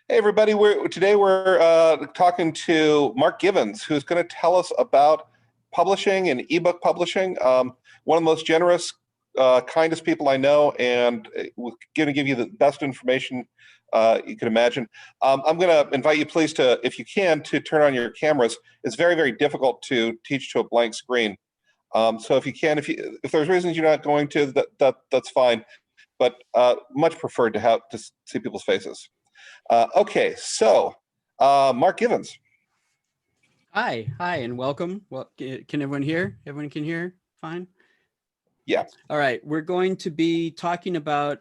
Hey everybody, today we're talking to Mark Givens, who's going to tell us about publishing and ebook publishing. One of the most generous, kindest people I know, and we're going to give you the best information you can imagine. I'm going to invite you, please, to, if you can, to turn on your cameras. It's very, very difficult to teach to a blank screen. So if you can, if there's reasons you're not going to, that's fine. But much preferred to see people's faces. Okay, so Mark Givens. Hi, and welcome. Well, can everyone hear? Everyone can hear? Fine. Yeah. All right, we're going to be talking about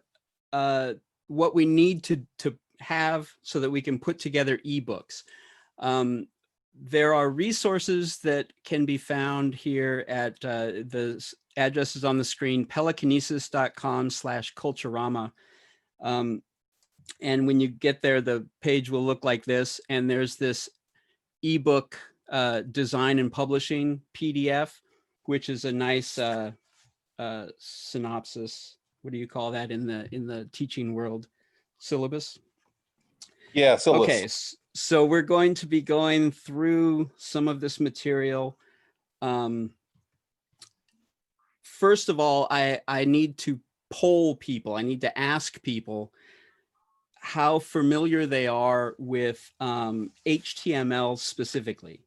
what we need to have so that we can put together ebooks. There are resources that can be found here at the addresses on the screen, pelikinesis.com/Culturama. And when you get there, the page will look like this, and there's this ebook design and publishing PDF, which is a nice synopsis. What do you call that in the teaching world? Syllabus? Yeah, syllabus. Okay, so we're going to be going through some of this material. First of all, I need to poll people. I need to ask people how familiar they are with HTML specifically.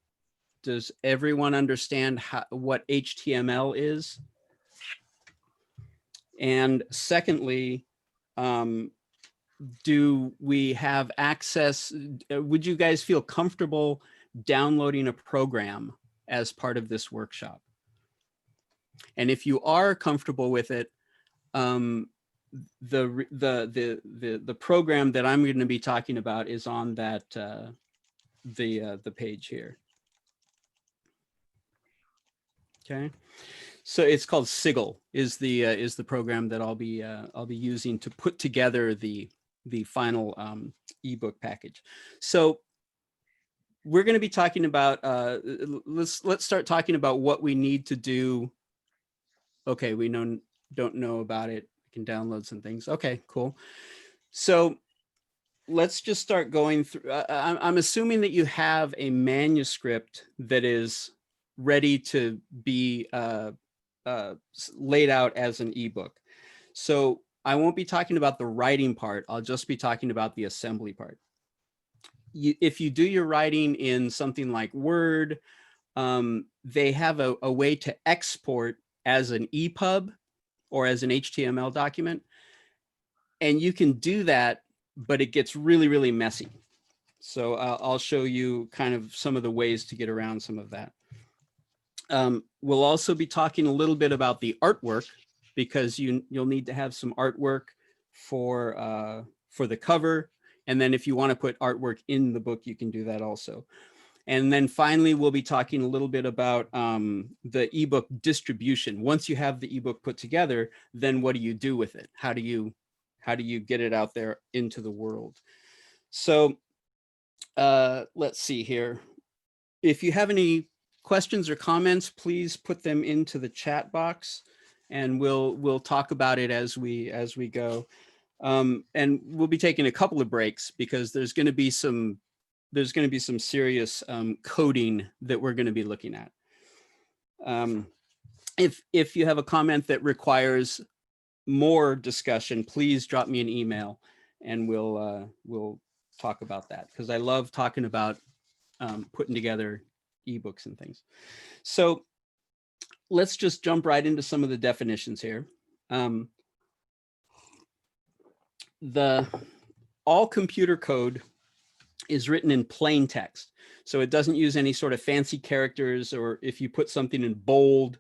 Does everyone understand what HTML is? And secondly, do we have access? Would you guys feel comfortable downloading a program as part of this workshop? And if you are comfortable with it, the program that I'm going to be talking about is on that the page here. Okay, so it's called Sigil is the program that I'll be using to put together the final ebook package. So we're going to be talking about let's start talking about what we need to do. Okay, we don't know about it. I can download some things. Okay, cool. So let's just start going through. I'm assuming that you have a manuscript that is ready to be laid out as an ebook. So I won't be talking about the writing part. I'll just be talking about the assembly part. If you do your writing in something like Word, they have a way to export as an EPUB or as an HTML document. And you can do that, but it gets really, really messy. So I'll show you kind of some of the ways to get around some of that. We'll also be talking a little bit about the artwork, because you'll need to have some artwork for the cover. And then if you want to put artwork in the book, you can do that also. And then finally, we'll be talking a little bit about the ebook distribution. Once you have the ebook put together, then what do you do with it? How do you get it out there into the world? So let's see here. If you have any questions or comments, please put them into the chat box, and we'll talk about it as we go. And we'll be taking a couple of breaks because there's going to be some serious coding that we're going to be looking at. If you have a comment that requires more discussion, please drop me an email, and we'll talk about that, because I love talking about putting together ebooks and things. So let's just jump right into some of the definitions here. All computer code is written in plain text. So it doesn't use any sort of fancy characters, or if you put something in bold,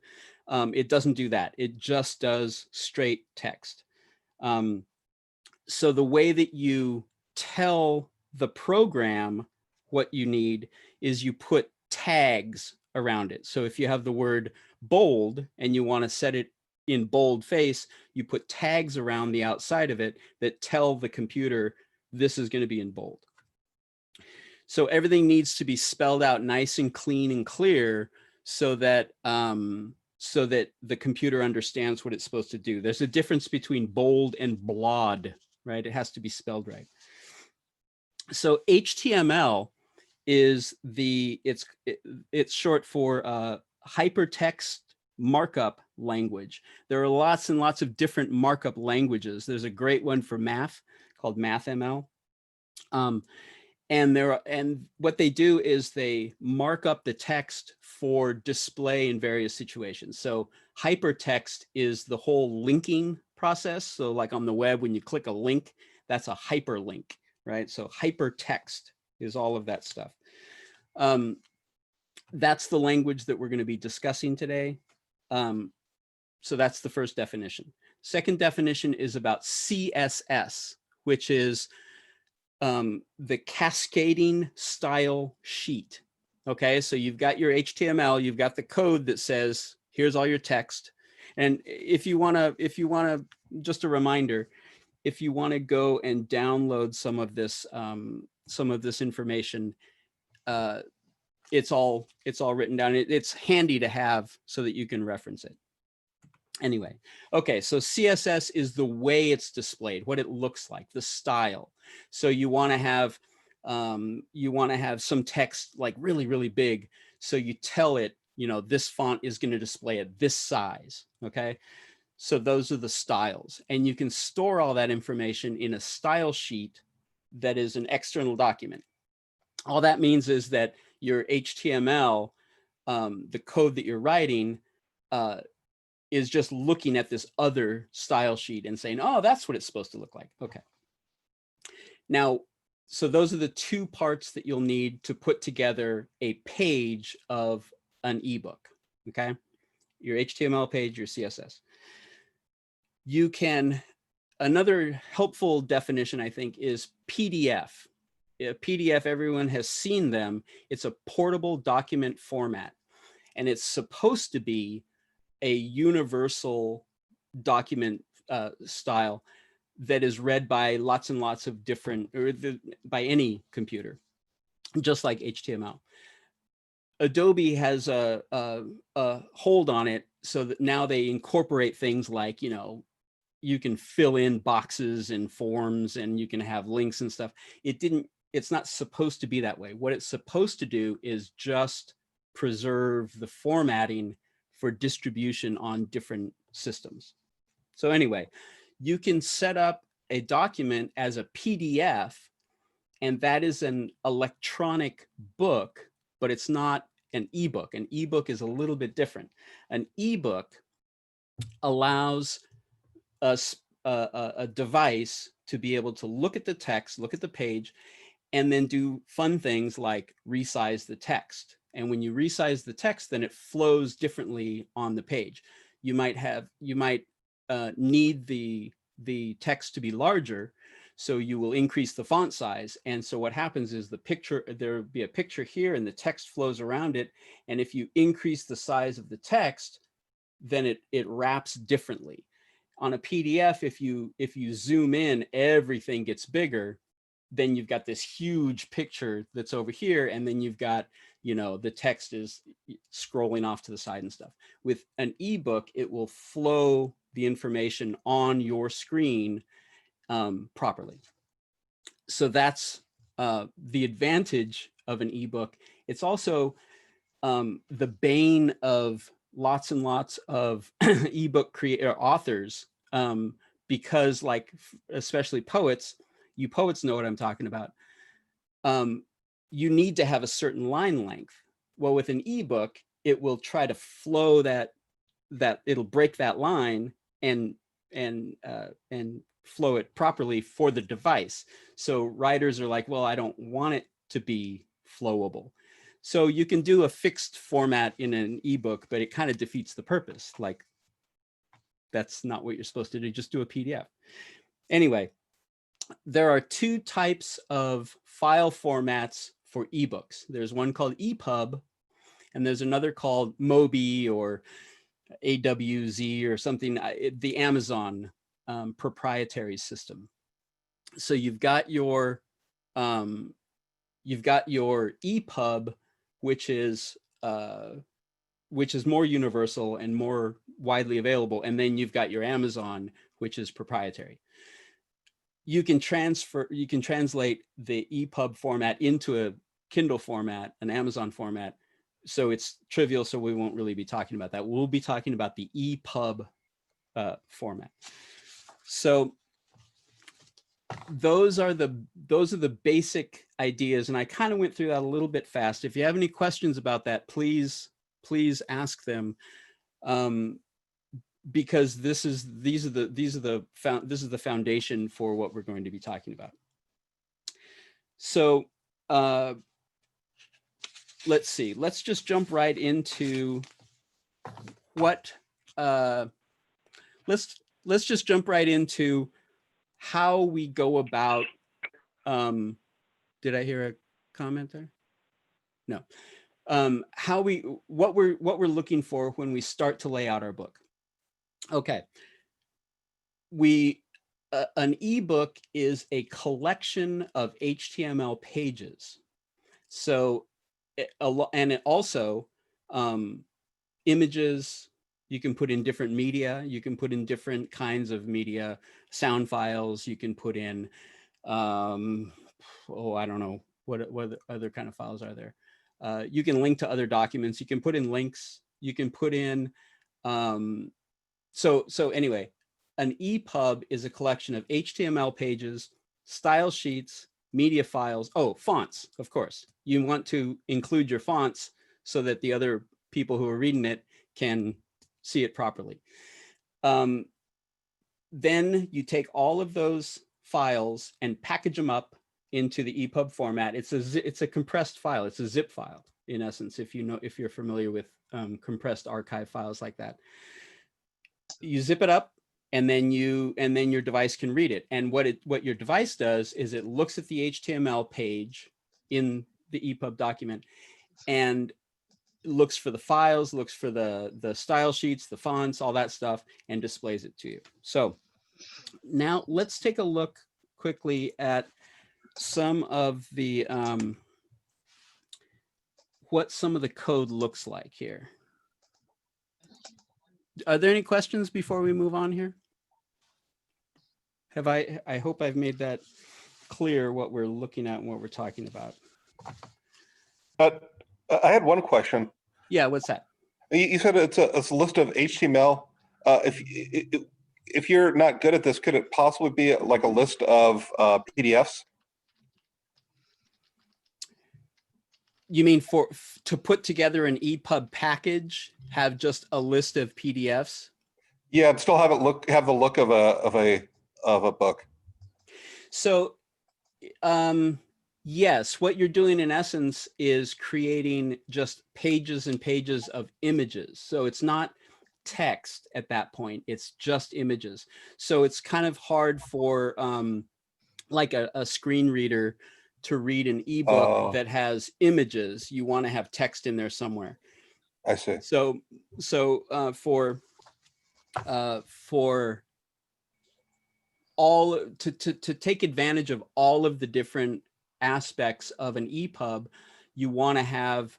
it doesn't do that. It just does straight text. So the way that you tell the program what you need is you put tags around it. So if you have the word bold and you want to set it in boldface, you put tags around the outside of it that tell the computer this is going to be in bold. So everything needs to be spelled out nice and clean and clear, so that the computer understands what it's supposed to do. There's a difference between bold and blod, right? It has to be spelled right. So HTML is it's short for hypertext markup language. There are lots and lots of different markup languages. There's a great one for math called MathML. And what they do is they mark up the text for display in various situations. So hypertext is the whole linking process. So like on the web, when you click a link, that's a hyperlink, right? So hypertext is all of that stuff. That's the language that we're going to be discussing today. So that's the first definition. Second definition is about CSS, which is the cascading style sheet. Okay, so you've got your HTML, you've got the code that says, here's all your text. And if you wanna, just a reminder, if you wanna go and download some of this information, it's all written down. It's handy to have so that you can reference it. Anyway, okay, so CSS is the way it's displayed, what it looks like, the style. So you want to have some text like really, really big. So you tell it, this font is going to display at this size. Okay, so those are the styles, and you can store all that information in a style sheet that is an external document. All that means is that your HTML, the code that you're writing, is just looking at this other style sheet and saying, oh, that's what it's supposed to look like. Okay. Now, so those are the two parts that you'll need to put together a page of an ebook. Okay. Your HTML page, your CSS. You can, another helpful definition, I think, is PDF. PDF, everyone has seen them. It's a portable document format, and it's supposed to be a universal document style that is read by lots and lots of different, by any computer, just like HTML. Adobe has a hold on it so that now they incorporate things like, you can fill in boxes and forms and you can have links and stuff. It's not supposed to be that way. What it's supposed to do is just preserve the formatting for distribution on different systems. So anyway, you can set up a document as a PDF, and that is an electronic book, but it's not an ebook. An ebook is a little bit different. An ebook allows a device to be able to look at the text, look at the page, and then do fun things like resize the text. And when you resize the text, then it flows differently on the page. You might need the text to be larger, so you will increase the font size. And so what happens is there'll be a picture here and the text flows around it. And if you increase the size of the text, then it wraps differently. On a PDF, if you zoom in, everything gets bigger. Then you've got this huge picture that's over here, and then you've got, the text is scrolling off to the side and stuff. With an ebook, it will flow the information on your screen properly. So that's the advantage of an ebook. It's also the bane of lots and lots of ebook authors, because especially poets, you poets know what I'm talking about. You need to have a certain line length. Well, with an ebook, it will try to flow that it'll break that line and flow it properly for the device. So writers are like, well, I don't want it to be flowable. So you can do a fixed format in an ebook, but it kind of defeats the purpose. Like, that's not what you're supposed to do. Just do a PDF. Anyway, there are two types of file formats for ebooks. There's one called EPUB, and there's another called MOBI or AWZ or something, the Amazon proprietary system. So you've got your EPUB, which is more universal and more widely available, and then you've got your Amazon, which is proprietary. you can translate the EPUB format into a Kindle format, an Amazon format. So it's trivial. So we won't really be talking about that. We'll be talking about the EPUB format. So those are the basic ideas. And I kind of went through that a little bit fast. If you have any questions about that, please ask them. Because this is the foundation for what we're going to be talking about. So let's see. Let's just jump right into what. Let's just jump right into how we go about. Did I hear a comment there? No. What we're looking for when we start to lay out our book. Okay. An ebook is a collection of HTML pages. So, and it also images. You can put in different media. You can put in different kinds of media, sound files. You can put in, I don't know what other kind of files are there. You can link to other documents. You can put in links. You can put in. So anyway, an EPUB is a collection of HTML pages, style sheets, media files. Oh, fonts, of course. You want to include your fonts so that the other people who are reading it can see it properly. Then you take all of those files and package them up into the EPUB format. It's a compressed file. It's a zip file in essence. If you're familiar with compressed archive files like that, you zip it up, and then your device can read it. And what your device does is it looks at the HTML page in the EPUB document and looks for the files, looks for the style sheets, the fonts, all that stuff, and displays it to you. So now let's take a look quickly at some of the what some of the code looks like here. Are there any questions before we move on here? I hope I've made that clear what we're looking at and what we're talking about. I had one question. Yeah, what's that? You said it's a list of HTML. If you're not good at this, could it possibly be like a list of PDFs? You mean to put together an EPUB package, have just a list of PDFs? Yeah, and still have the look of a book. So, yes, what you're doing in essence is creating just pages and pages of images. So it's not text at that point, it's just images. So it's kind of hard for like a screen reader to read an ebook that has images. You want to have text in there somewhere. I see. So for all to take advantage of all of the different aspects of an EPUB, you want to have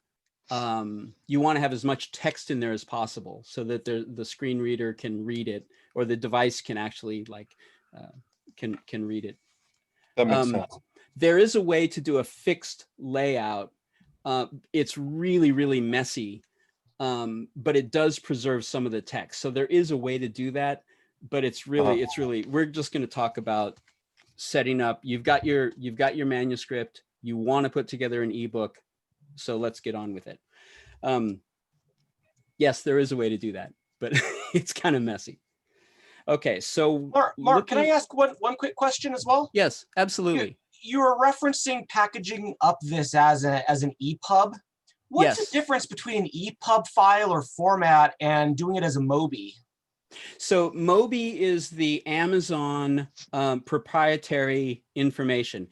as much text in there as possible so that the screen reader can read it, or the device can actually can read it. That makes sense. There is a way to do a fixed layout. It's really, really messy, but it does preserve some of the text. So there is a way to do that, but it's really, we're just going to talk about setting up. You've got your manuscript. You want to put together an ebook. So let's get on with it. Yes, there is a way to do that, but it's kind of messy. Okay, so Mark, can I ask one quick question as well? Yes, absolutely. You were referencing packaging up this as an EPUB. What's the difference between an EPUB file or format and doing it as a MOBI? So MOBI is the Amazon proprietary information.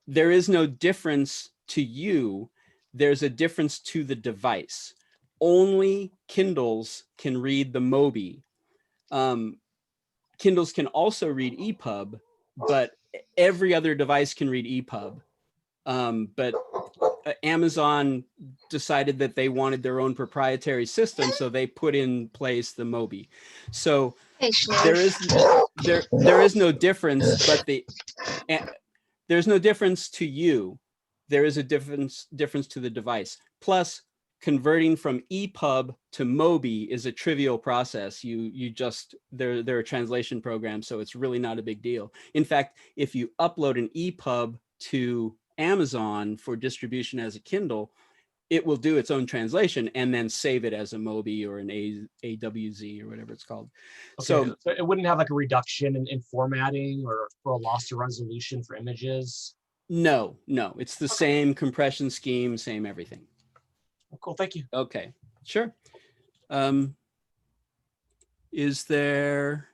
There is no difference to you. There's a difference to the device. Only Kindles can read the MOBI. Kindles can also read EPUB, but every other device can read EPUB. But Amazon decided that they wanted their own proprietary system, so they put in place the MOBI. So Hey, There Schnoosh. is there is no difference, but there's no difference to you. There is a difference to the device. Plus, converting from EPUB to Mobi is a trivial process. You just they're a translation program, so it's really not a big deal. In fact, if you upload an EPUB to Amazon for distribution as a Kindle, it will do its own translation and then save it as a Mobi or an AWZ or whatever it's called. Okay, so it wouldn't have like a reduction in formatting or for a loss to resolution for images. No, it's the same compression scheme, same everything. Oh, cool, thank you. Okay, sure. Is there?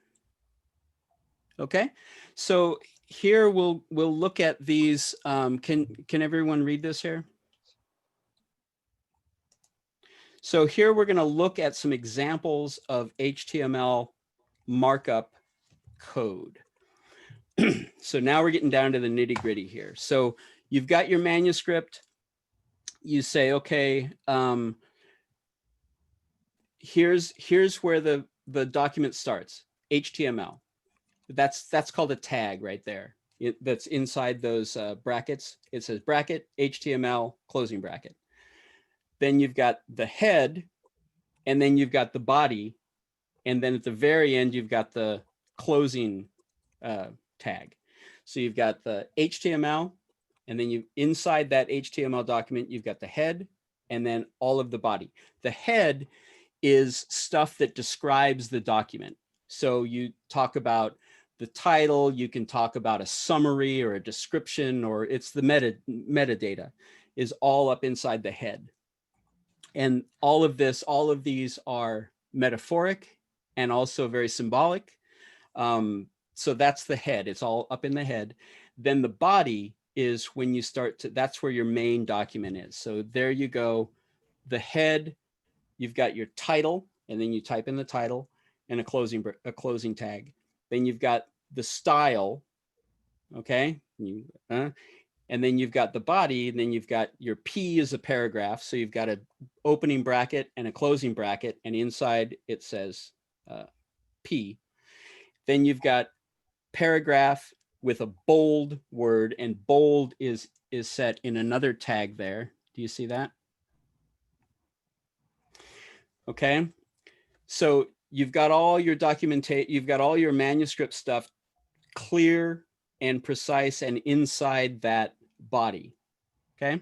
Okay, so here we'll look at these. Can everyone read this here? So here we're going to look at some examples of HTML markup code. So now we're getting down to the nitty gritty here. So you've got your manuscript. You say, okay, here's where the document starts, HTML. That's called a tag right there. That's inside those brackets. It says bracket, HTML, closing bracket. Then you've got the head, and then you've got the body, and then at the very end, you've got the closing tag. So you've got the HTML, and then inside that HTML document, you've got the head, and then all of the body. The head is stuff that describes the document. So you talk about the title, you can talk about a summary or a description, or it's the metadata is all up inside the head. And all of these are metaphoric and also very symbolic. So that's the head, it's all up in the head. Then the body is when you start to, that's where your main document is. So there you go, the head, you've got your title, and then you type in the title and a closing tag. Then you've got the style, okay? And then you've got the body, and then you've got your P is a paragraph. So you've got an opening bracket and a closing bracket, and inside it says P. Then you've got paragraph with a bold word, and bold is set in another tag there. Do you see that? Okay. So you've got all your documentation, you've got all your manuscript stuff clear and precise and inside that body. Okay.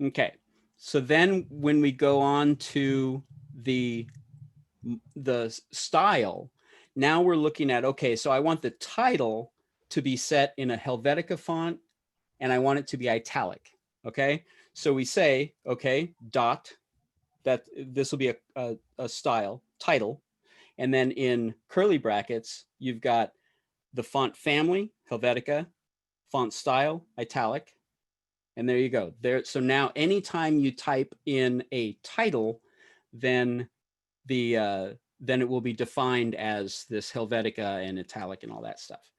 Okay. So then when we go on to the style, now we're looking at, okay, so I want the title to be set in a Helvetica font, and I want it to be italic. Okay. So we say, okay, dot, that this will be a style title. And then in curly brackets, you've got the font family, Helvetica, font style, italic. And there you go. There. So now anytime you type in a title, then then it will be defined as this Helvetica and italic and all that stuff.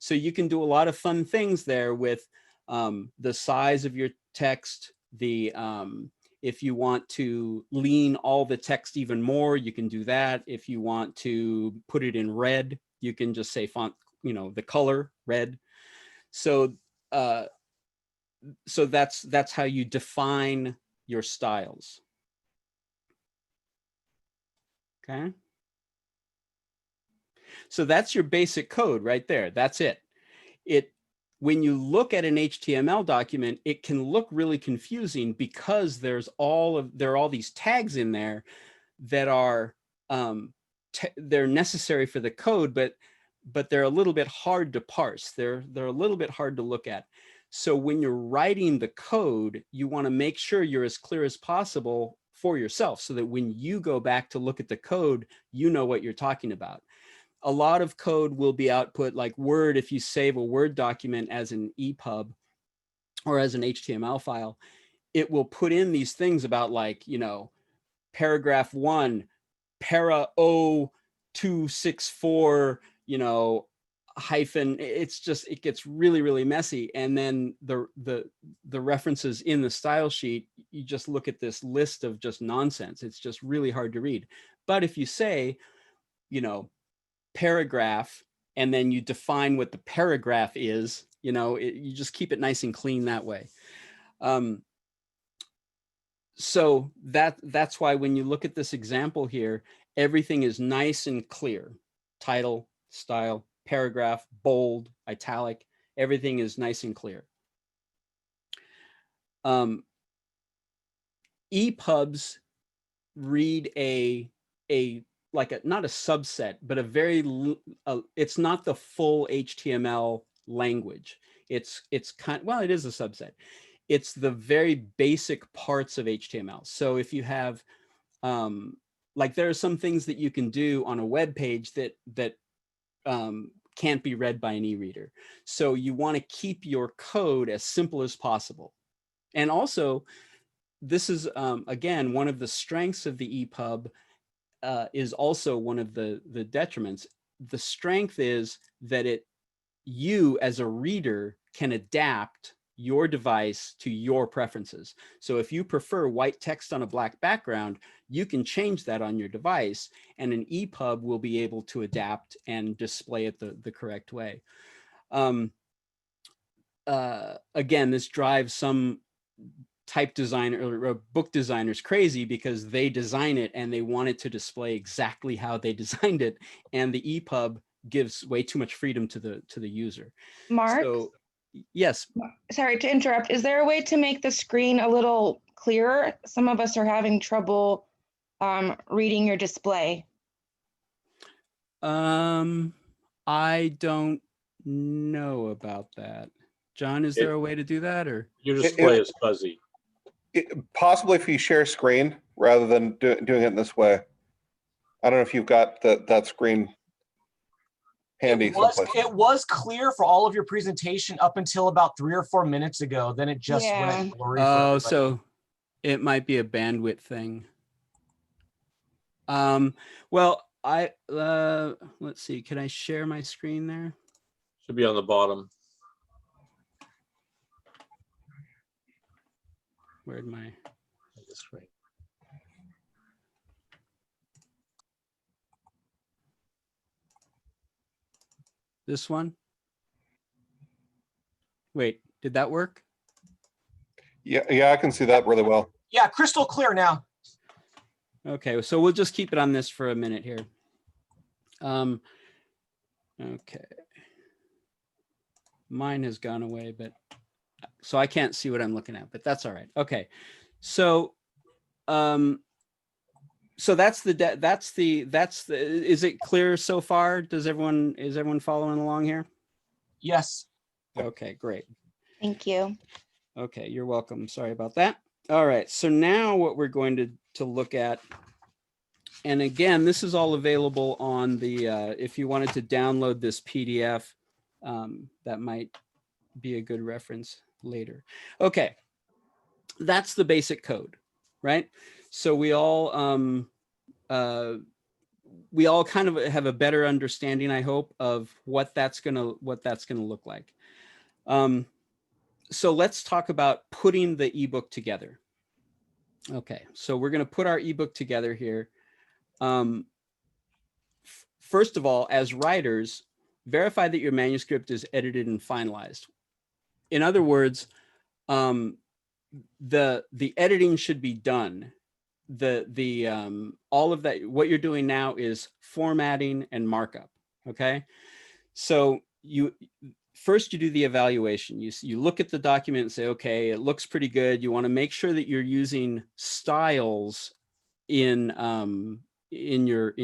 So you can do a lot of fun things there with the size of your text, if you want to lean all the text even more, you can do that. If you want to put it in red, you can just say font, the color red. So so that's how you define your styles. Okay. So that's your basic code right there. That's it. When you look at an HTML document, it can look really confusing because there are all these tags in there that are they're necessary for the code, but they're a little bit hard to parse. They're a little bit hard to look at. So when you're writing the code, you want to make sure you're as clear as possible for yourself, so that when you go back to look at the code, you know what you're talking about. A lot of code will be output, like Word. If you save a Word document as an EPUB or as an HTML file, it will put in these things about, like, paragraph 1, para 0264, hyphen, it gets really, really messy. And then the references in the style sheet, you just look at this list of just nonsense. It's just really hard to read. But if you say, you know, paragraph, and then you define what the paragraph is, you know, you just keep it nice and clean that way. So that's why when you look at this example here, everything is nice and clear. Title, style, paragraph, bold, italic, everything is nice and clear. EPUBs read not a subset, but a very, it's not the full HTML language. It's kind, well, it is a subset. It's the very basic parts of HTML. So if you have, like there are some things that you can do on a web page that can't be read by an e-reader. So you want to keep your code as simple as possible. And also, this is, again, one of the strengths of the EPUB, is also one of the detriments. The strength is that you as a reader can adapt your device to your preferences. So if you prefer white text on a black background, you can change that on your device, and an EPUB will be able to adapt and display it the correct way. Again, this drives some type designer or book designers crazy, because they design it and they want it to display exactly how they designed it, and the EPUB gives way too much freedom to the user. Mark? So, yes. Sorry to interrupt. Is there a way to make the screen a little clearer? Some of us are having trouble reading your display. I don't know about that. John, is there a way to do that, or? Your display is fuzzy. Possibly if you share screen rather than doing it in this way. I don't know if you've got that screen handy. It was clear for all of your presentation up until about 3 or 4 minutes ago. Then it just went blurry. Oh, so it might be a bandwidth thing. Well, let's see. Can I share my screen there? Should be on the bottom. Where'd my screen? This one? Wait, did that work? Yeah, I can see that really well. Yeah, crystal clear now. Okay, so we'll just keep it on this for a minute here. Okay. Mine has gone away, but so I can't see what I'm looking at, but that's all right. Okay. So so that's is it clear so far? Is everyone following along here? Yes. Okay, great. Thank you. Okay, you're welcome. Sorry about that. All right, so now what we're going to look at, and again, this is all available on the, if you wanted to download this PDF, that might be a good reference later. Okay, that's the basic code, right? So we all kind of have a better understanding, I hope, of what that's gonna look like. So let's talk about putting the ebook together. Okay, so we're going to put our ebook together here. First of all, as writers, verify that your manuscript is edited and finalized. In other words, the editing should be done. All of that, what you're doing now is formatting and markup. Okay, so first you do the evaluation. You look at the document and say, okay, it looks pretty good. You want to make sure that you're using styles in your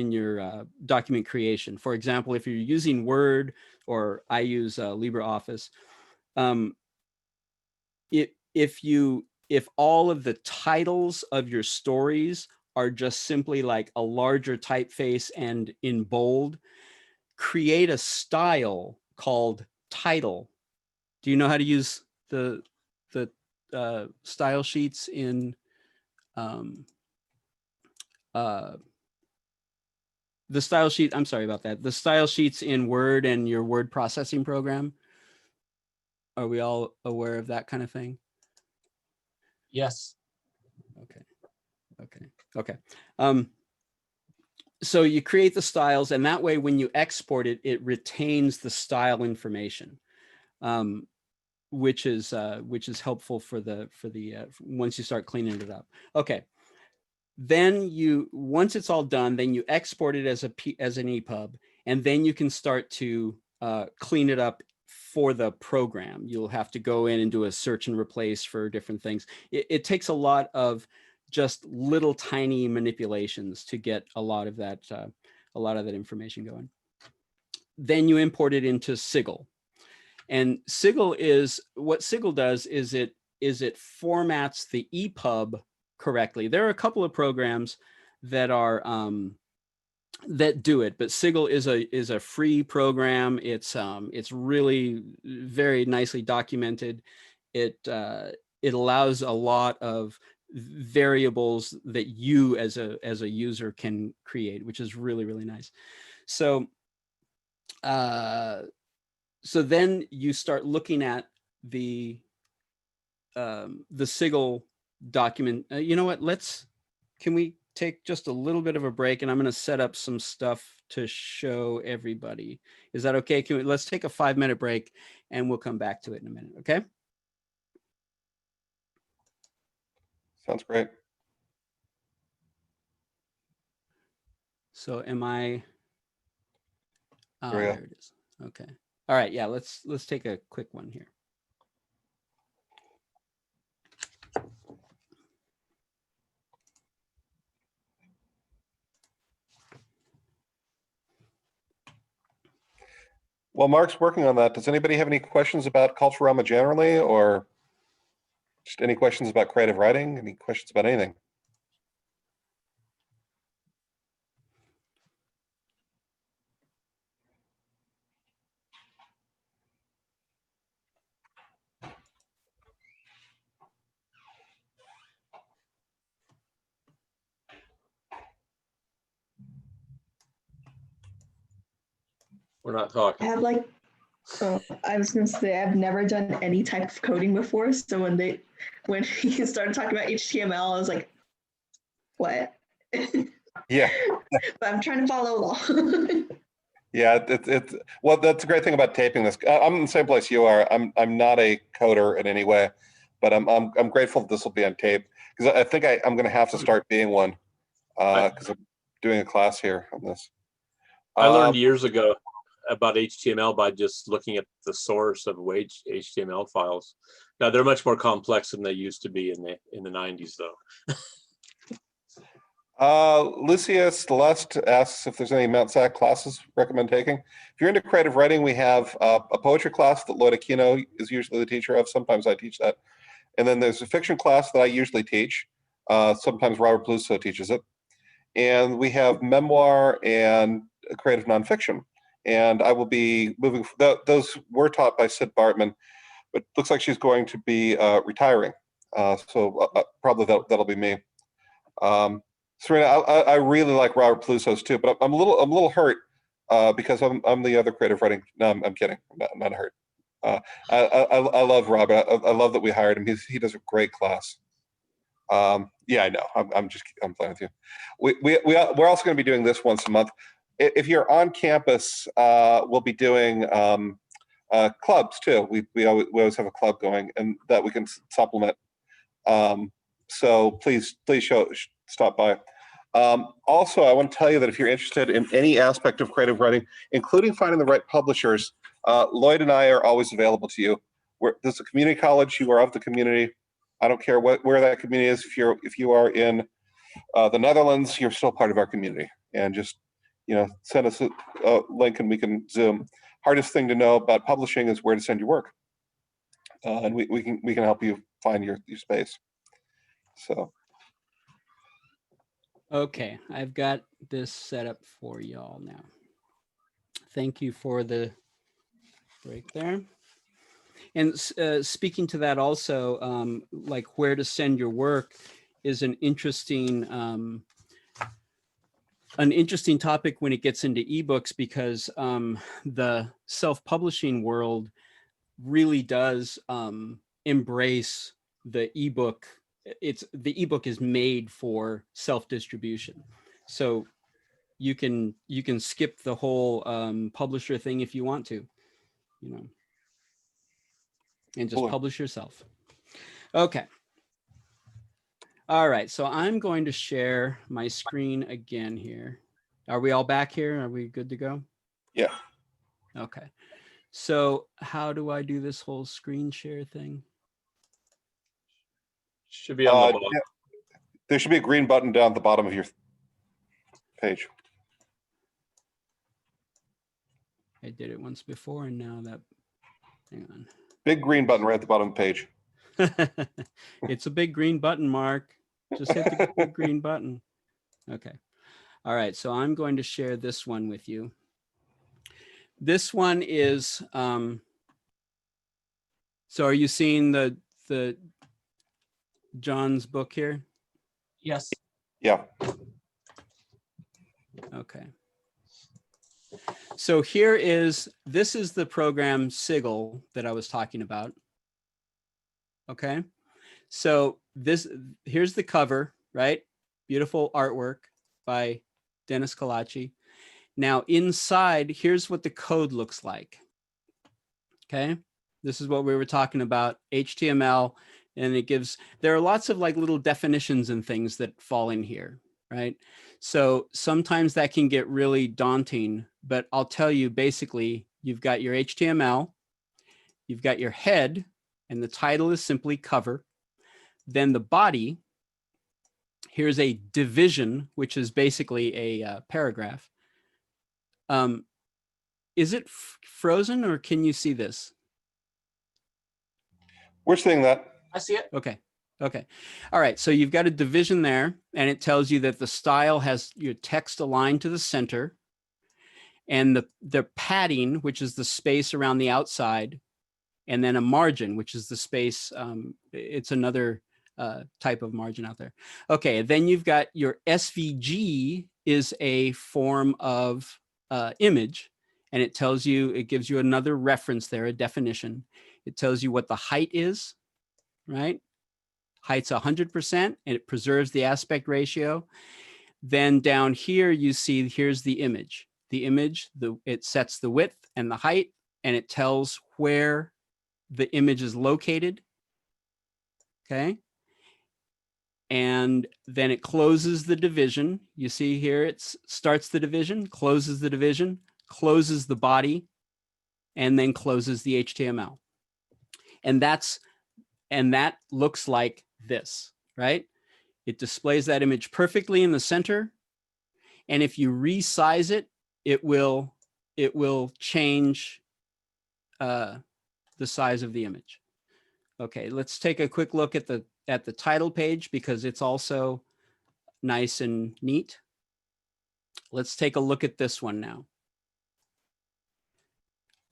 document creation. For example, if you're using Word, or I use LibreOffice, if all of the titles of your stories are just simply like a larger typeface and in bold, create a style called title. Do you know how to use the style sheets in the style sheet, I'm sorry about that. The style sheets in Word and your word processing program. Are we all aware of that kind of thing? Yes. Okay. So you create the styles, and that way when you export it, it retains the style information, which is helpful for the once you start cleaning it up. Okay. Then once it's all done, then you export it as an EPUB, and then you can start to clean it up for the program. You'll have to go in and do a search and replace for different things. It takes a lot of just little tiny manipulations to get a lot of that information going. Then you import it into Sigil, and what Sigil does is it formats the EPUB correctly. There are a couple of programs that are that do it, but Sigil is a free program. It's really very nicely documented. It allows a lot of variables that you as a user can create, which is really, really nice. So so then you start looking at the Sigil document. You know what? Can we take just a little bit of a break, and I'm going to set up some stuff to show everybody. Is that okay? Let's take a 5-minute break, and we'll come back to it in a minute. Okay. Sounds great. So am I? There we go. There it is. Okay. All right. Yeah. Let's take a quick one here. While Mark's working on that, does anybody have any questions about Culturama generally, or just any questions about creative writing? Any questions about anything? We're not I talking. have like, oh, I was gonna say I've never done any type of coding before. So when he started talking about HTML, I was like, what? Yeah. But I'm trying to follow along. Yeah, it's well, that's a great thing about taping this. I'm in the same place you are. I'm not a coder in any way, but I'm grateful that this will be on tape, because I think I'm going to have to start being one, because I'm doing a class here on this. I learned years ago about HTML by just looking at the source of HTML files. Now they're much more complex than they used to be in the 90s, though. Lucia Celeste asks if there's any Mount SAC classes recommend taking. If you're into creative writing, we have a poetry class that Lloyd Aquino is usually the teacher of. Sometimes I teach that. And then there's a fiction class that I usually teach. Sometimes Robert Pluso teaches it. And we have memoir and creative nonfiction. And I will be moving, those were taught by Sid Bartman, but looks like she's going to be retiring. So probably that'll be me. Serena, I really like Robert Pluso's too, but I'm a little hurt because I'm the other creative writing. No, I'm kidding. I'm not hurt. I love Robert. I love that we hired him. He does a great class. Yeah, I know. I'm playing with you. We're also going to be doing this once a month. If you're on campus, we'll be doing clubs too. We always have a club going, and that we can supplement. So please stop by. Also, I want to tell you that if you're interested in any aspect of creative writing, including finding the right publishers, Lloyd and I are always available to you. This is a community college. You are of the community. I don't care where that community is. If you are in the Netherlands, you're still part of our community. And just send us a link and we can Zoom. Hardest thing to know about publishing is where to send your work, and we can help you find your space. So. Okay, I've got this set up for y'all now. Thank you for the break there. And speaking to that also, like where to send your work is an interesting an interesting topic when it gets into ebooks, because the self-publishing world really does embrace the ebook. The ebook is made for self-distribution. So you can skip the whole publisher thing if you want to, you know, and just Cool. publish yourself. Okay. All right, so I'm going to share my screen again here. Are we all back here? Are we good to go? Yeah. Okay. So how do I do this whole screen share thing? Should be on the bottom. Yeah. There should be a green button down at the bottom of your page. I did it once before and now that, hang on. Big green button right at the bottom of the page. It's a big green button, Mark. Just hit the big green button. Okay. All right, so I'm going to share this one with you. This one is, so are you seeing the John's book here? Yes. Yeah. Okay. So this is the program Sigil that I was talking about. Okay. So here's the cover, right? Beautiful artwork by Dennis Kalachi. Now inside, here's what the code looks like. Okay. This is what we were talking about, HTML, and there are lots of like little definitions and things that fall in here, right? So sometimes that can get really daunting, but I'll tell you, basically, you've got your HTML, you've got your head, and the title is simply cover. Then the body, here's a division, which is basically a paragraph. Is it frozen or can you see this? We're seeing that. I see it. Okay. Okay. All right. So you've got a division there, and it tells you that the style has your text aligned to the center, and the padding, which is the space around the outside, and then a margin, which is the space. It's another type of margin out there. Okay. Then you've got your SVG is a form of image, and it gives you another reference there, a definition. It tells you what the height is, right? Height's 100%, and it preserves the aspect ratio. Then down here, you see, here's the image. The image, it sets the width and the height, and it tells where the image is located. Okay. And then it closes the division. You see here, it starts the division, closes the division, closes the body, and then closes the HTML. And that looks like this, right? It displays that image perfectly in the center. And if you resize it, it will change the size of the image. Okay, let's take a quick look at the title page, because it's also nice and neat. Let's take a look at this one now.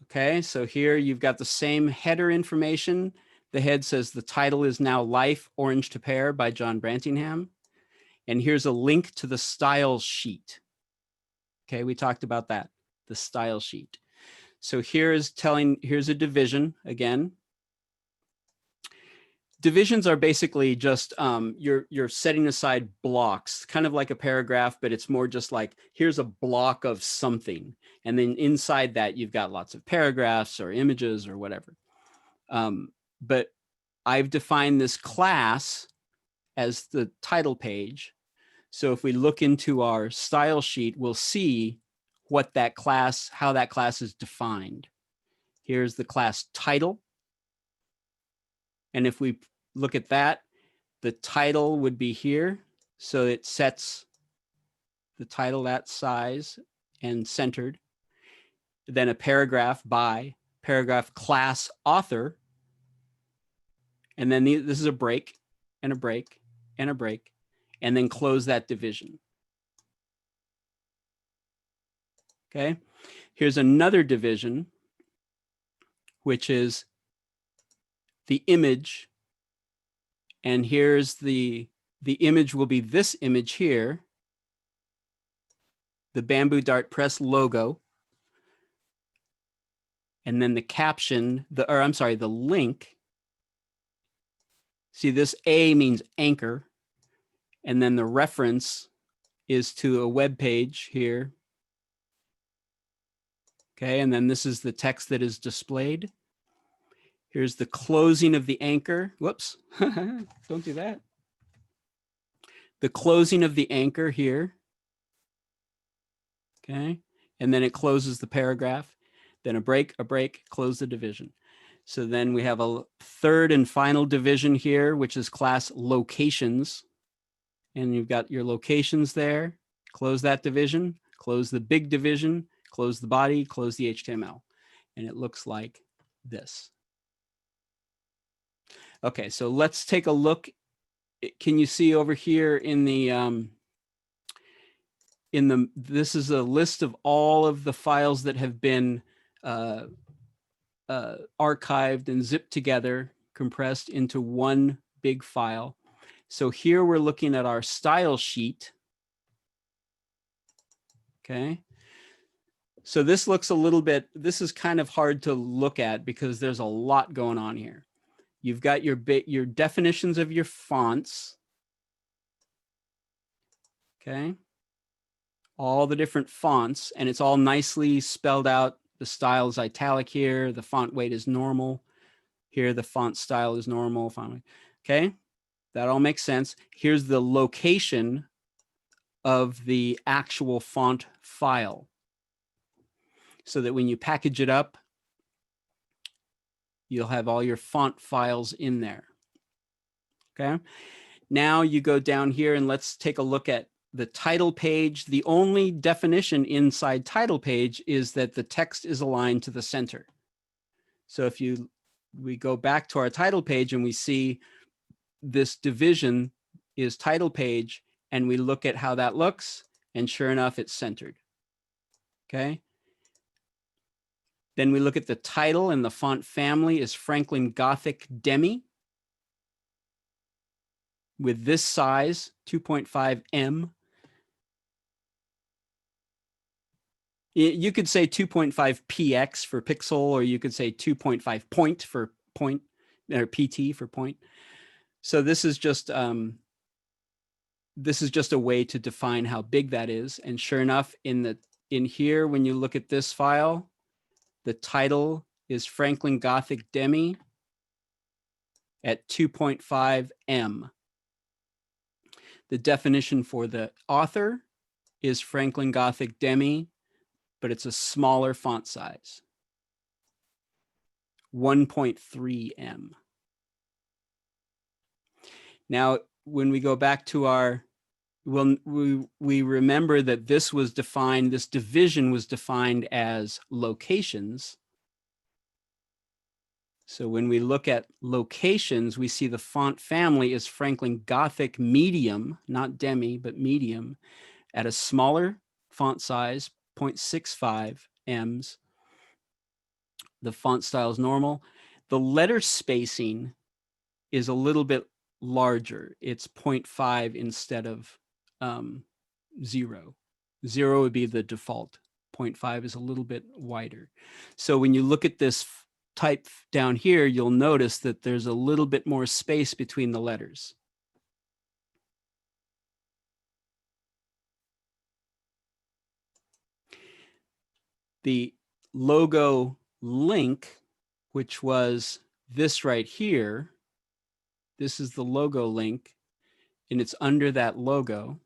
Okay, so here you've got the same header information. The head says the title is now Life, Orange to Pear by John Brantingham. And here's a link to the style sheet. Okay, we talked about that, the style sheet. So here's a division again. Divisions are basically just you're setting aside blocks, kind of like a paragraph, but it's more just like, here's a block of something. And then inside that, you've got lots of paragraphs or images or whatever. But I've defined this class as the title page. So if we look into our style sheet, we'll see what that class, how that class is defined. Here's the class title. And if we look at that, the title would be here. So it sets the title that size and centered. Then a paragraph by, paragraph class author. And then this is a break and a break and a break, and then close that division. Okay, here's another division, which is the image. And here's the image will be this image here. the Bamboo Dart Press logo, and then the caption, the link. See, this A means anchor, and then the reference is to a web page here. Okay, and then this is the text that is displayed. Here's the closing of the anchor. Whoops, don't do that. The closing of the anchor here. Okay, and then it closes the paragraph. Then a break, close the division. So then we have a third and final division here, which is class locations. And you've got your locations there. Close that division, close the big division, close the body, close the HTML. And it looks like this. Okay, so let's take a look. Can you see over here in the, this is a list of all of the files that have been archived and zipped together, compressed into one big file. So here we're looking at our style sheet. Okay. So this looks a little bit, this is kind of hard to look at because there's a lot going on here. You've got your definitions of your fonts. Okay. All the different fonts, and it's all nicely spelled out. The style is italic here. The font weight is normal. Here, the font style is normal. Okay. That all makes sense. Here's the location of the actual font file, so that when you package it up, you'll have all your font files in there. Okay. Now you go down here and let's take a look at the title page. The only definition inside title page is that the text is aligned to the center. So if we go back to our title page and we see this division is title page, and we look at how that looks, and sure enough, it's centered. Okay. Then we look at the title, and the font family is Franklin Gothic Demi with this size, 2.5 M. You could say 2.5 px for pixel, or you could say 2.5 point for point, or pt for point. So this is just a way to define how big that is. And sure enough, in here, when you look at this file, the title is Franklin Gothic Demi at 2.5 M. The definition for the author is Franklin Gothic Demi, but it's a smaller font size, 1.3 M. Now, when we go back to our, we remember that this division was defined as locations. So when we look at locations, we see the font family is Franklin Gothic Medium, not Demi, but Medium, at a smaller font size, 0.65 Ms. The font style is normal. The letter spacing is a little bit larger. It's 0.5 instead of 0. 0 would be the default. 0.5 is a little bit wider. So when you look at this type down here, you'll notice that there's a little bit more space between the letters. The logo link, which was this right here, this is the logo link, and it's under that logo.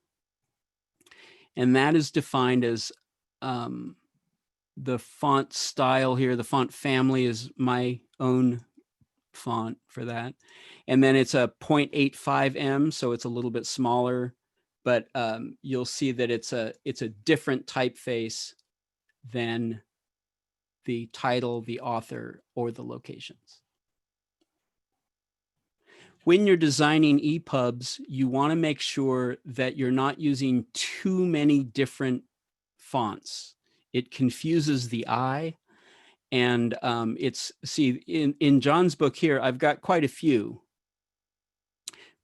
And that is defined as the font style here. The font family is my own font for that. And then it's a 0.85 M, so it's a little bit smaller, but you'll see that it's a different typeface than the title, the author, or the locations. When you're designing EPUBs, you want to make sure that you're not using too many different fonts. It confuses the eye. And in John's book here, I've got quite a few.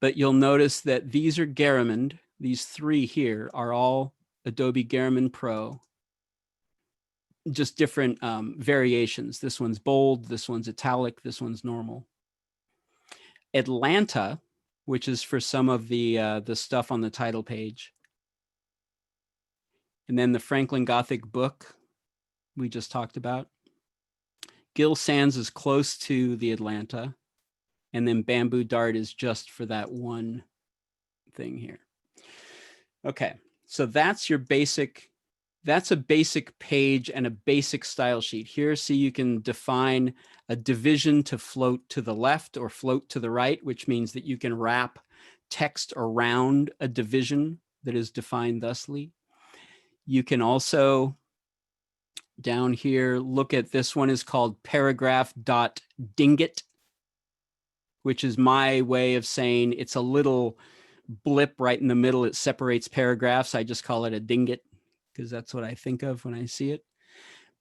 But you'll notice that these are Garamond. These three here are all Adobe Garamond Pro, just different variations. This one's bold, this one's italic, this one's normal. Atlanta, which is for some of the stuff on the title page. And then the Franklin Gothic book we just talked about. Gill Sans is close to the Atlanta. And then Bamboo Dart is just for that one thing here. Okay, so that's your basic, that's a basic page and a basic style sheet. Here, see, you can define a division to float to the left or float to the right, which means that you can wrap text around a division that is defined thusly. You can also, down here, look at this one is called paragraph.dinget, which is my way of saying it's a little blip right in the middle. It separates paragraphs. I just call it a dinget because that's what I think of when I see it.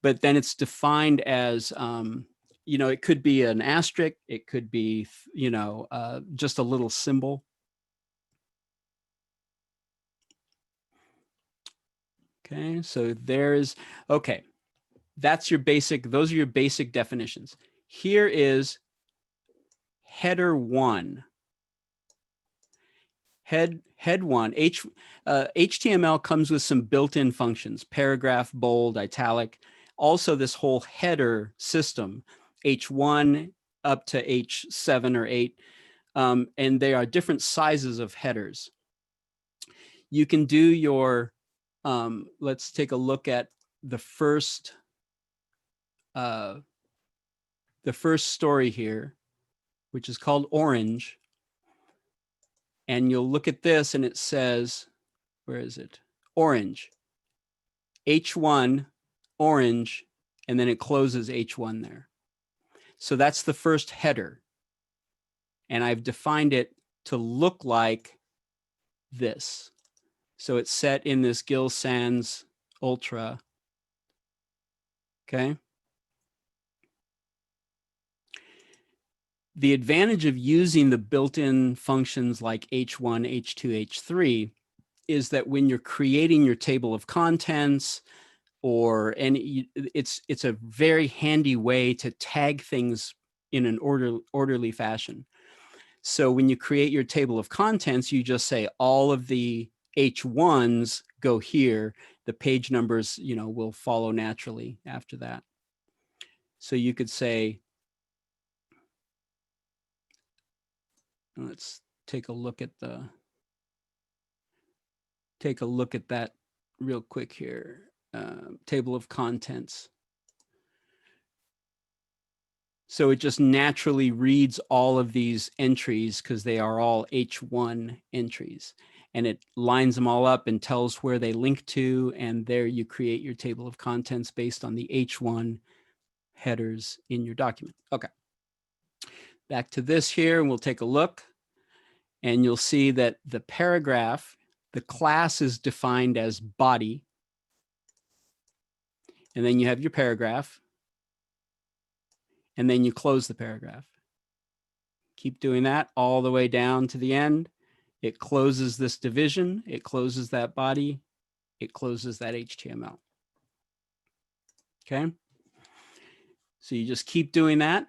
But then it's defined as, you know, it could be an asterisk. It could be, you know, just a little symbol. Okay, so there's, okay, that's your basic, those are your basic definitions. Here is header one. Head one, HTML comes with some built-in functions, paragraph, bold, italic. Also this whole header system, H1 up to H7 or 8, and they are different sizes of headers. You can do your, let's take a look at the first story here, which is called Orange. And you'll look at this and it says, where is it? Orange, H1, orange, and then it closes H1 there. So that's the first header. And I've defined it to look like this. So it's set in this Gill Sans Ultra. Okay. The advantage of using the built-in functions like H1, H2, H3 is that when you're creating your table of contents or any, it's a very handy way to tag things in an orderly fashion. So when you create your table of contents, you just say all of the H1s go here. The page numbers, you know, will follow naturally after that. So you could say, let's take a look at that real quick here. Table of contents. So it just naturally reads all of these entries because they are all H1 entries, and it lines them all up and tells where they link to, and there you create your table of contents based on the H1 headers in your document. Okay. Back to this here, and we'll take a look, and you'll see that the paragraph, the class is defined as body, and then you have your paragraph, and then you close the paragraph. Keep doing that all the way down to the end. It closes this division, it closes that body, it closes that HTML. Okay. So you just keep doing that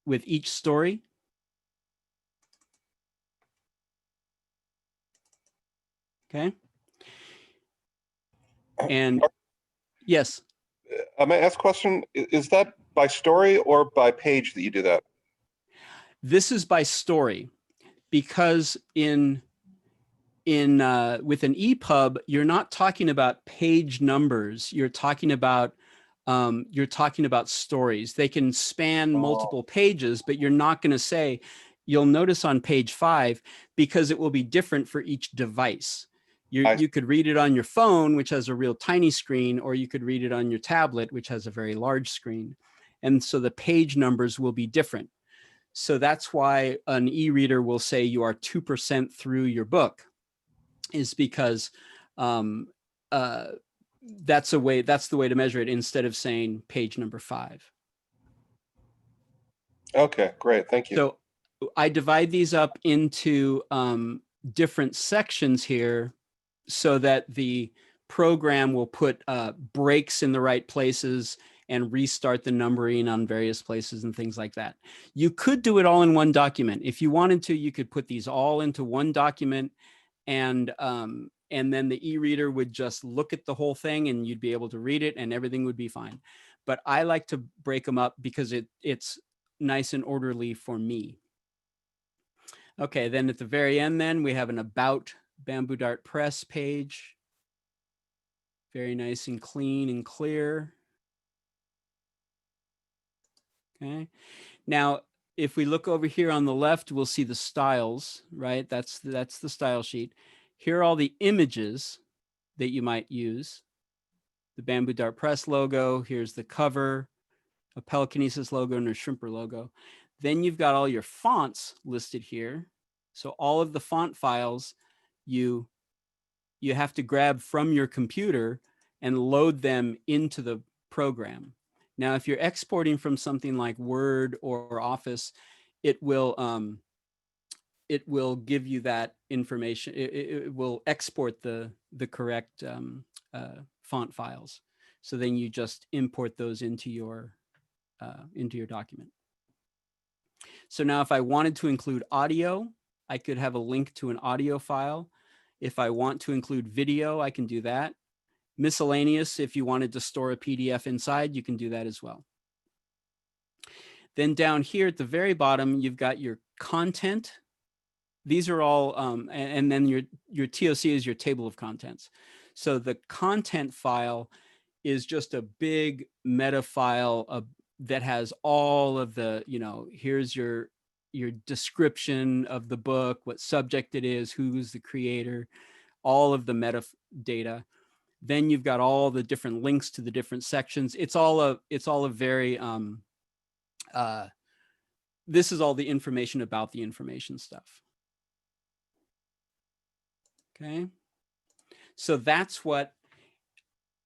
with each story. Okay. And yes. May I ask a question? Is that by story or by page that you do that? This is by story, because with an EPUB, you're not talking about page numbers. You're talking about stories. They can span multiple pages, but you're not going to say, you'll notice on page 5, because it will be different for each device. You could read it on your phone, which has a real tiny screen, or you could read it on your tablet, which has a very large screen. And so the page numbers will be different. So that's why an e-reader will say you are 2% through your book, is because that's the way to measure it, instead of saying page number 5. Okay, great. Thank you. So I divide these up into different sections here. so that the program will put breaks in the right places and restart the numbering on various places and things like that. You could do it all in one document. If you wanted to, you could put these all into one document, and then the e-reader would just look at the whole thing and you'd be able to read it and everything would be fine. But I like to break them up because it's nice and orderly for me. Okay, then at the very end, then we have an About Bamboo Dart Press page. Very nice and clean and clear. Okay, now if we look over here on the left, we'll see the styles, right? That's the style sheet. Here are all the images that you might use. The Bamboo Dart Press logo, here's the cover, a Pelikinesis logo and a Shrimper logo. Then you've got all your fonts listed here. So all of the font files you have to grab from your computer and load them into the program. Now, if you're exporting from something like Word or Office, it will give you that information. It will export the correct font files. So then you just import those into your document. So now if I wanted to include audio, I could have a link to an audio file. If I want to include video, I can do that. Miscellaneous, if you wanted to store a PDF inside, you can do that as well. Then down here at the very bottom, you've got your content. These are all, and then your TOC is your table of contents. So the content file is just a big meta file that has all of the, here's your description of the book, what subject it is, who's the creator, all of the metadata. Then you've got all the different links to the different sections. It's all a very, this is all the information about the information stuff. Okay. So that's it.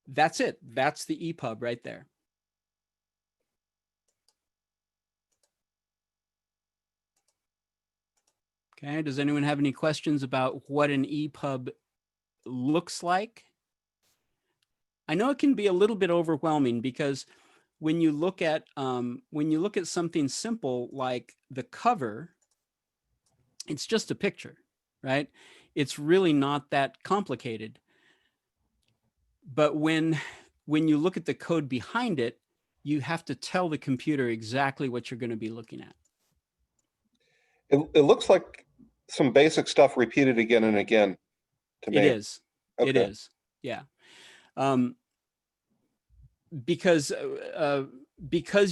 That's the EPUB right there. Okay. Does anyone have any questions about what an EPUB looks like? I know it can be a little bit overwhelming because when you look at something simple like the cover, it's just a picture, right? It's really not that complicated. But when you look at the code behind it, you have to tell the computer exactly what you're going to be looking at. It looks like some basic stuff repeated again and again to me. It is. Okay. It is. Yeah. Because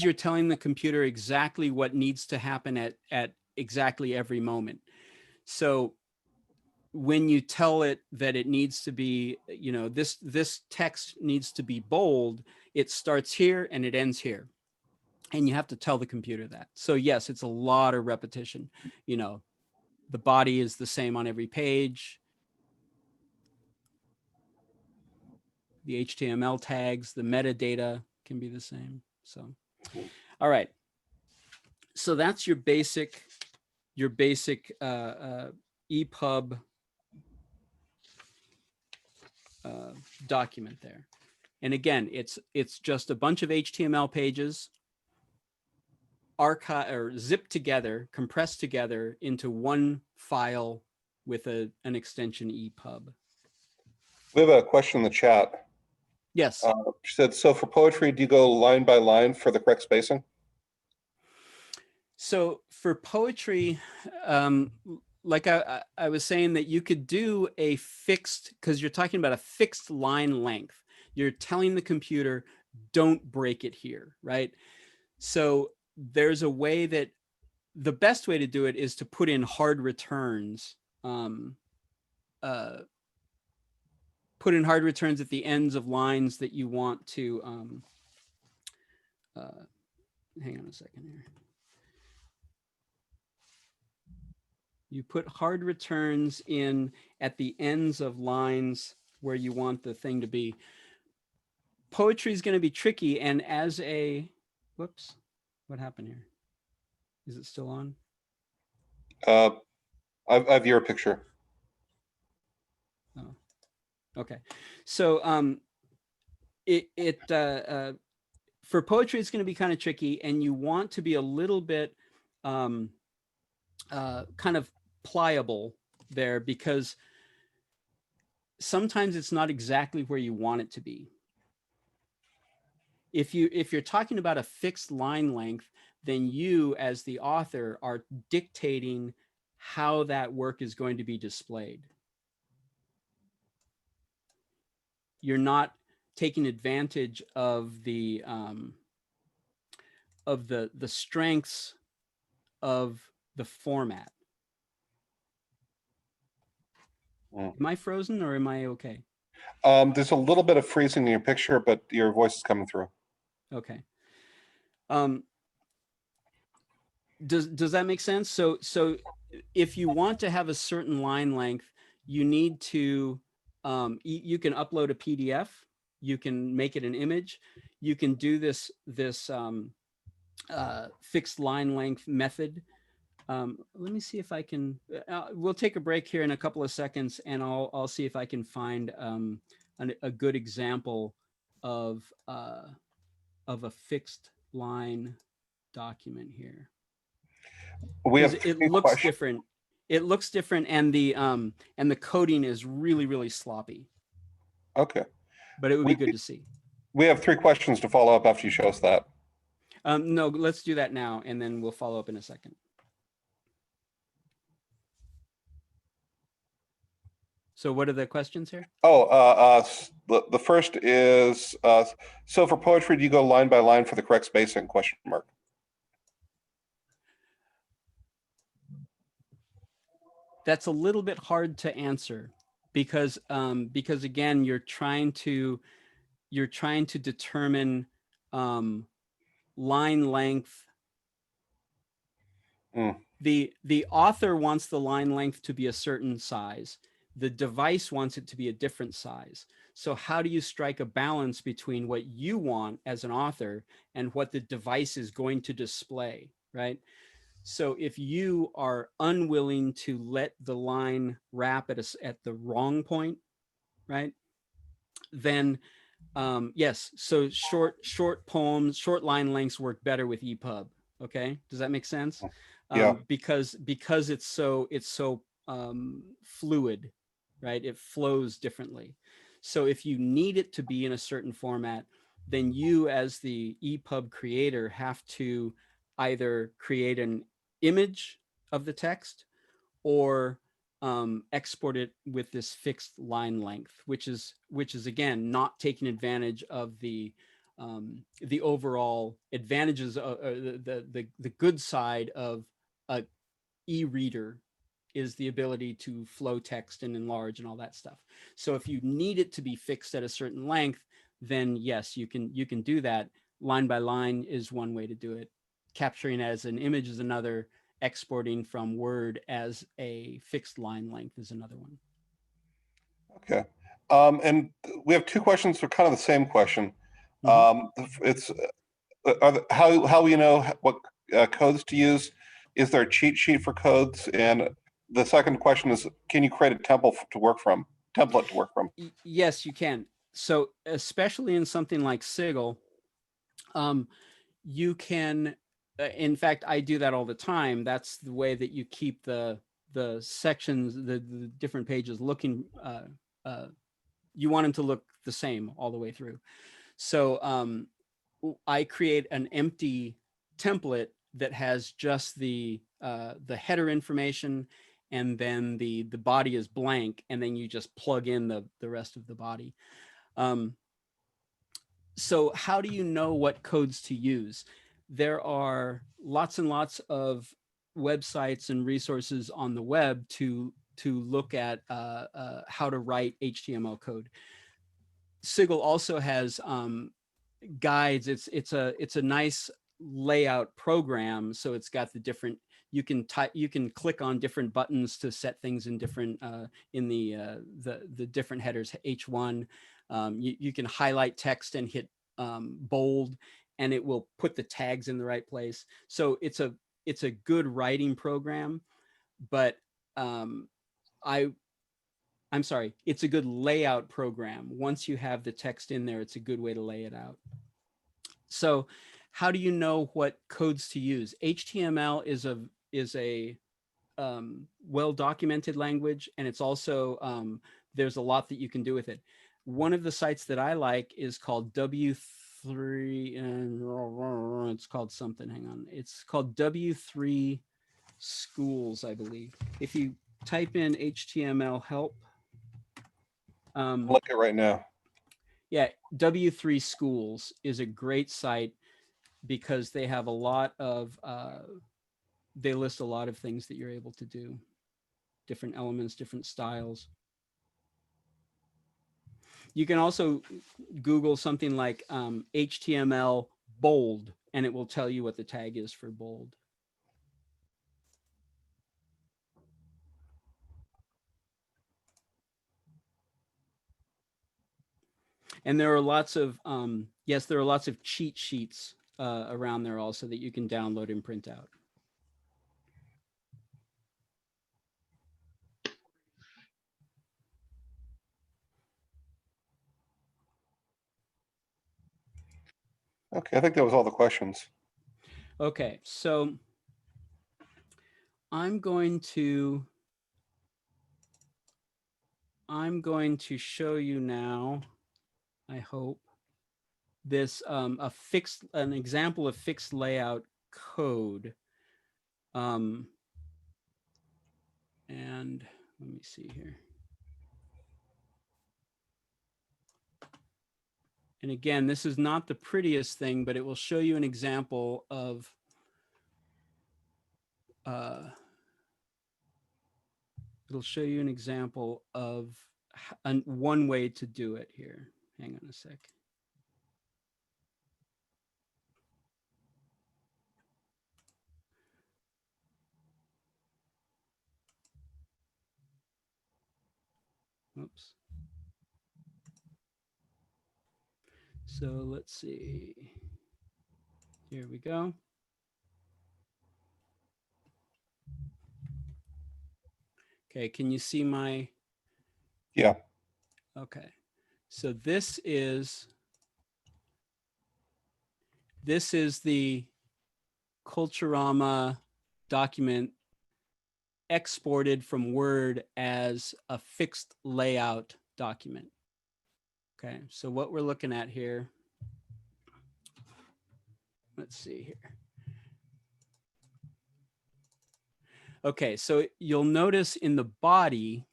you're telling the computer exactly what needs to happen at exactly every moment. So when you tell it that it needs to be, this text needs to be bold, it starts here and it ends here. And you have to tell the computer that. So yes, it's a lot of repetition. The body is the same on every page. The HTML tags, the metadata can be the same. So, all right. So that's your basic EPUB document there. And again, it's just a bunch of HTML pages zipped together, compressed together into one file with an extension EPUB. We have a question in the chat. Yes. She said, so for poetry, do you go line by line for the correct spacing? So for poetry, like I was saying, that you could do a fixed, because you're talking about a fixed line length. You're telling the computer, don't break it here, right? So there's a way that the best way to do it is to put in hard returns. Put in hard returns at the ends of lines that you want to, hang on a second here. You put hard returns in at the ends of lines where you want the thing to be. Poetry is going to be tricky, and as a, whoops, what happened here? Is it still on? I have your picture. Oh, Okay. So for poetry, it's going to be kind of tricky, and you want to be a little bit kind of pliable there, because sometimes it's not exactly where you want it to be. If you're talking about a fixed line length, then you as the author are dictating how that work is going to be displayed. You're not taking advantage of the strengths of the format. Am I frozen or am I okay? There's a little bit of freezing in your picture, but your voice is coming through. Okay. Does that make sense? So if you want to have a certain line length, you need to you can upload a PDF, you can make it an image, you can do this fixed line length method. Let me see if I can. We'll take a break here in a couple of seconds, and I'll see if I can find a good example of a fixed line document here. We have it looks different. It looks different, and the coding is really, really sloppy. Okay. But it would be good to see. We have 3 questions to follow up after you show us that. No, let's do that now, and then we'll follow up in a second. So what are the questions here? Oh, the first is, so for poetry, do you go line by line for the correct spacing, question mark? That's a little bit hard to answer, because again, you're trying to determine line length. The author wants the line length to be a certain size. The device wants it to be a different size. So how do you strike a balance between what you want as an author and what the device is going to display, right? So if you are unwilling to let the line wrap at the wrong point, right, then yes, so short poems, short line lengths work better with EPUB. Okay, does that make sense? Yeah. Because it's so fluid, right? It flows differently. So if you need it to be in a certain format, then you as the EPUB creator have to either create an image of the text or export it with this fixed line length, which is again not taking advantage of the overall advantages of the good side of a e-reader is the ability to flow text and enlarge and all that stuff. So if you need it to be fixed at a certain length, then yes, you can do that. Line by line is one way to do it. Capturing as an image is another. Exporting from Word as a fixed line length is another one. Okay. And we have 2 questions for kind of the same question. It's how you know what codes to use. Is there a cheat sheet for codes? And the second question is, can you create a template to work from? Yes, you can. So especially in something like Sigil, you can. In fact, I do that all the time. That's the way that you keep the sections, the different pages looking. You want them to look the same all the way through. So I create an empty template that has just the header information, and then the body is blank, and then you just plug in the rest of the body. So how do you know what codes to use? There are lots and lots of websites and resources on the web to look at how to write HTML code. Sigil also has guides. It's a nice layout program. So it's got the different. You can click on different buttons to set things in different in the different headers. H1. You can highlight text and hit bold, and it will put the tags in the right place. So it's a good writing program, but I I'm sorry, it's a good layout program. Once you have the text in there, it's a good way to lay it out. So how do you know what codes to use? HTML is a well-documented language, and it's also, there's a lot that you can do with it. One of the sites that I like is called W3, and it's called something, hang on. It's called W3 Schools, I believe. If you type in HTML help, Look at right now. yeah, W3 Schools is a great site because they have a lot of, they list a lot of things that you're able to do, different elements, different styles. You can also Google something like HTML bold, and it will tell you what the tag is for bold. And there are lots of, yes, there are lots of cheat sheets around there also that you can download and print out. Okay, I think that was all the questions. Okay, so I'm going to show you now, I hope, this an example of fixed layout code. And let me see here. And again, this is not the prettiest thing, but it will show you an example of it'll show you an example of one way to do it here. Hang on a sec. Oops. So let's see. Here we go. Okay, can you see my? Yeah. Okay, so this is the Culturama document exported from Word as a fixed layout document. Okay, so what we're looking at here, let's see here. Okay, so you'll notice in the body,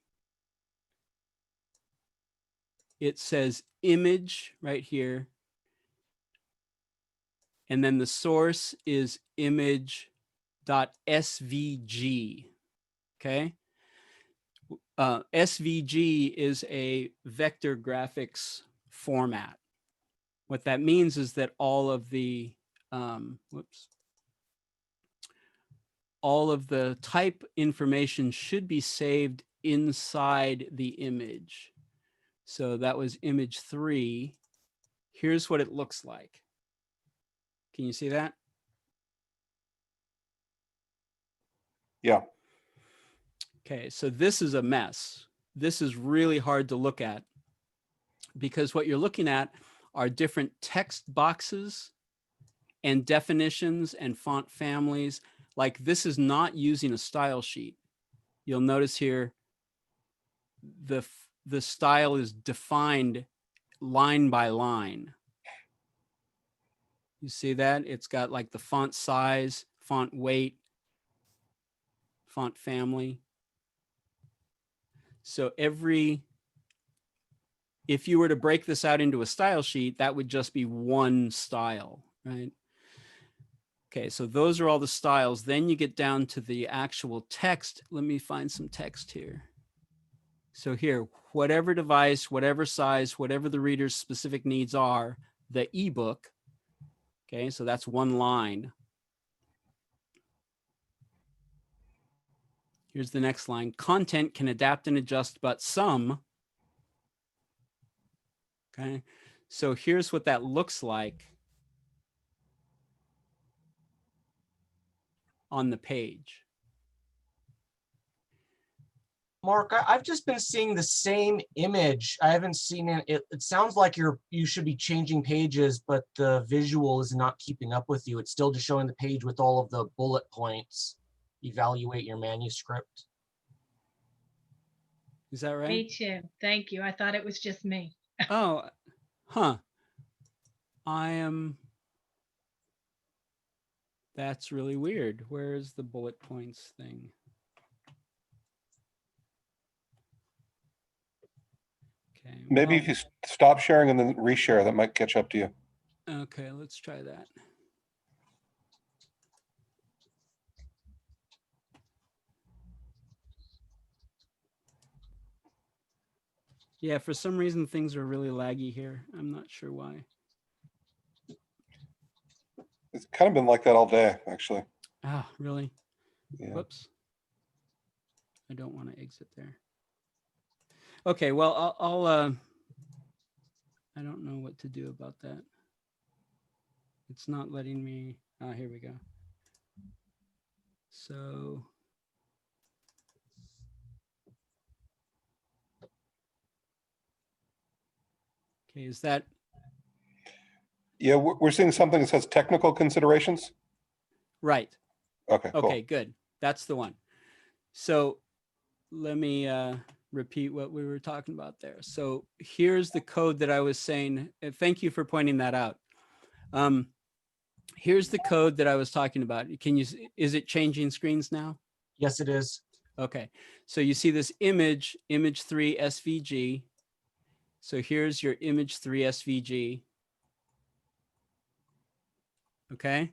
it says image right here. And then the source is image.svg, okay? SVG is a vector graphics format. What that means is that all of the, all of the type information should be saved inside the image. So that was image 3. Here's what it looks like. Can you see that? Yeah. Okay, so this is a mess. This is really hard to look at because what you're looking at are different text boxes and definitions and font families. Like this is not using a style sheet. You'll notice here the style is defined line by line. You see that? It's got like the font size, font weight, font family. So if you were to break this out into a style sheet, that would just be one style, right? Okay, so those are all the styles. Then you get down to the actual text. Let me find some text here. So here, whatever device, whatever size, whatever the reader's specific needs are, the ebook. Okay, so that's one line. Here's the next line. Content can adapt and adjust, but some. Okay, so here's what that looks like on the page. Mark, I've just been seeing the same image. I haven't seen it. It sounds like you should be changing pages, but the visual is not keeping up with you. It's still just showing the page with all of the bullet points. Evaluate your manuscript. Is that right? Me too. Thank you. I thought it was just me. Oh, huh. I am. That's really weird. Where's the bullet points thing? Okay. Maybe if you stop sharing and then reshare, that might catch up to you. Okay, let's try that. Yeah, for some reason things are really laggy here. I'm not sure why. It's kind of been like that all day, actually. Ah, really? Yeah. Whoops. I don't want to exit there. Okay, well, I don't know what to do about that. It's not letting me. Ah, here we go. So. Okay, is that? Yeah, we're seeing something that says technical considerations. Right. Okay, cool. Okay, good. That's the one. So let me repeat what we were talking about there. So here's the code that I was saying. Thank you for pointing that out. Here's the code that I was talking about. Is it changing screens now? Yes, it is. Okay, so you see this image 3 SVG. So here's your image 3 SVG. Okay.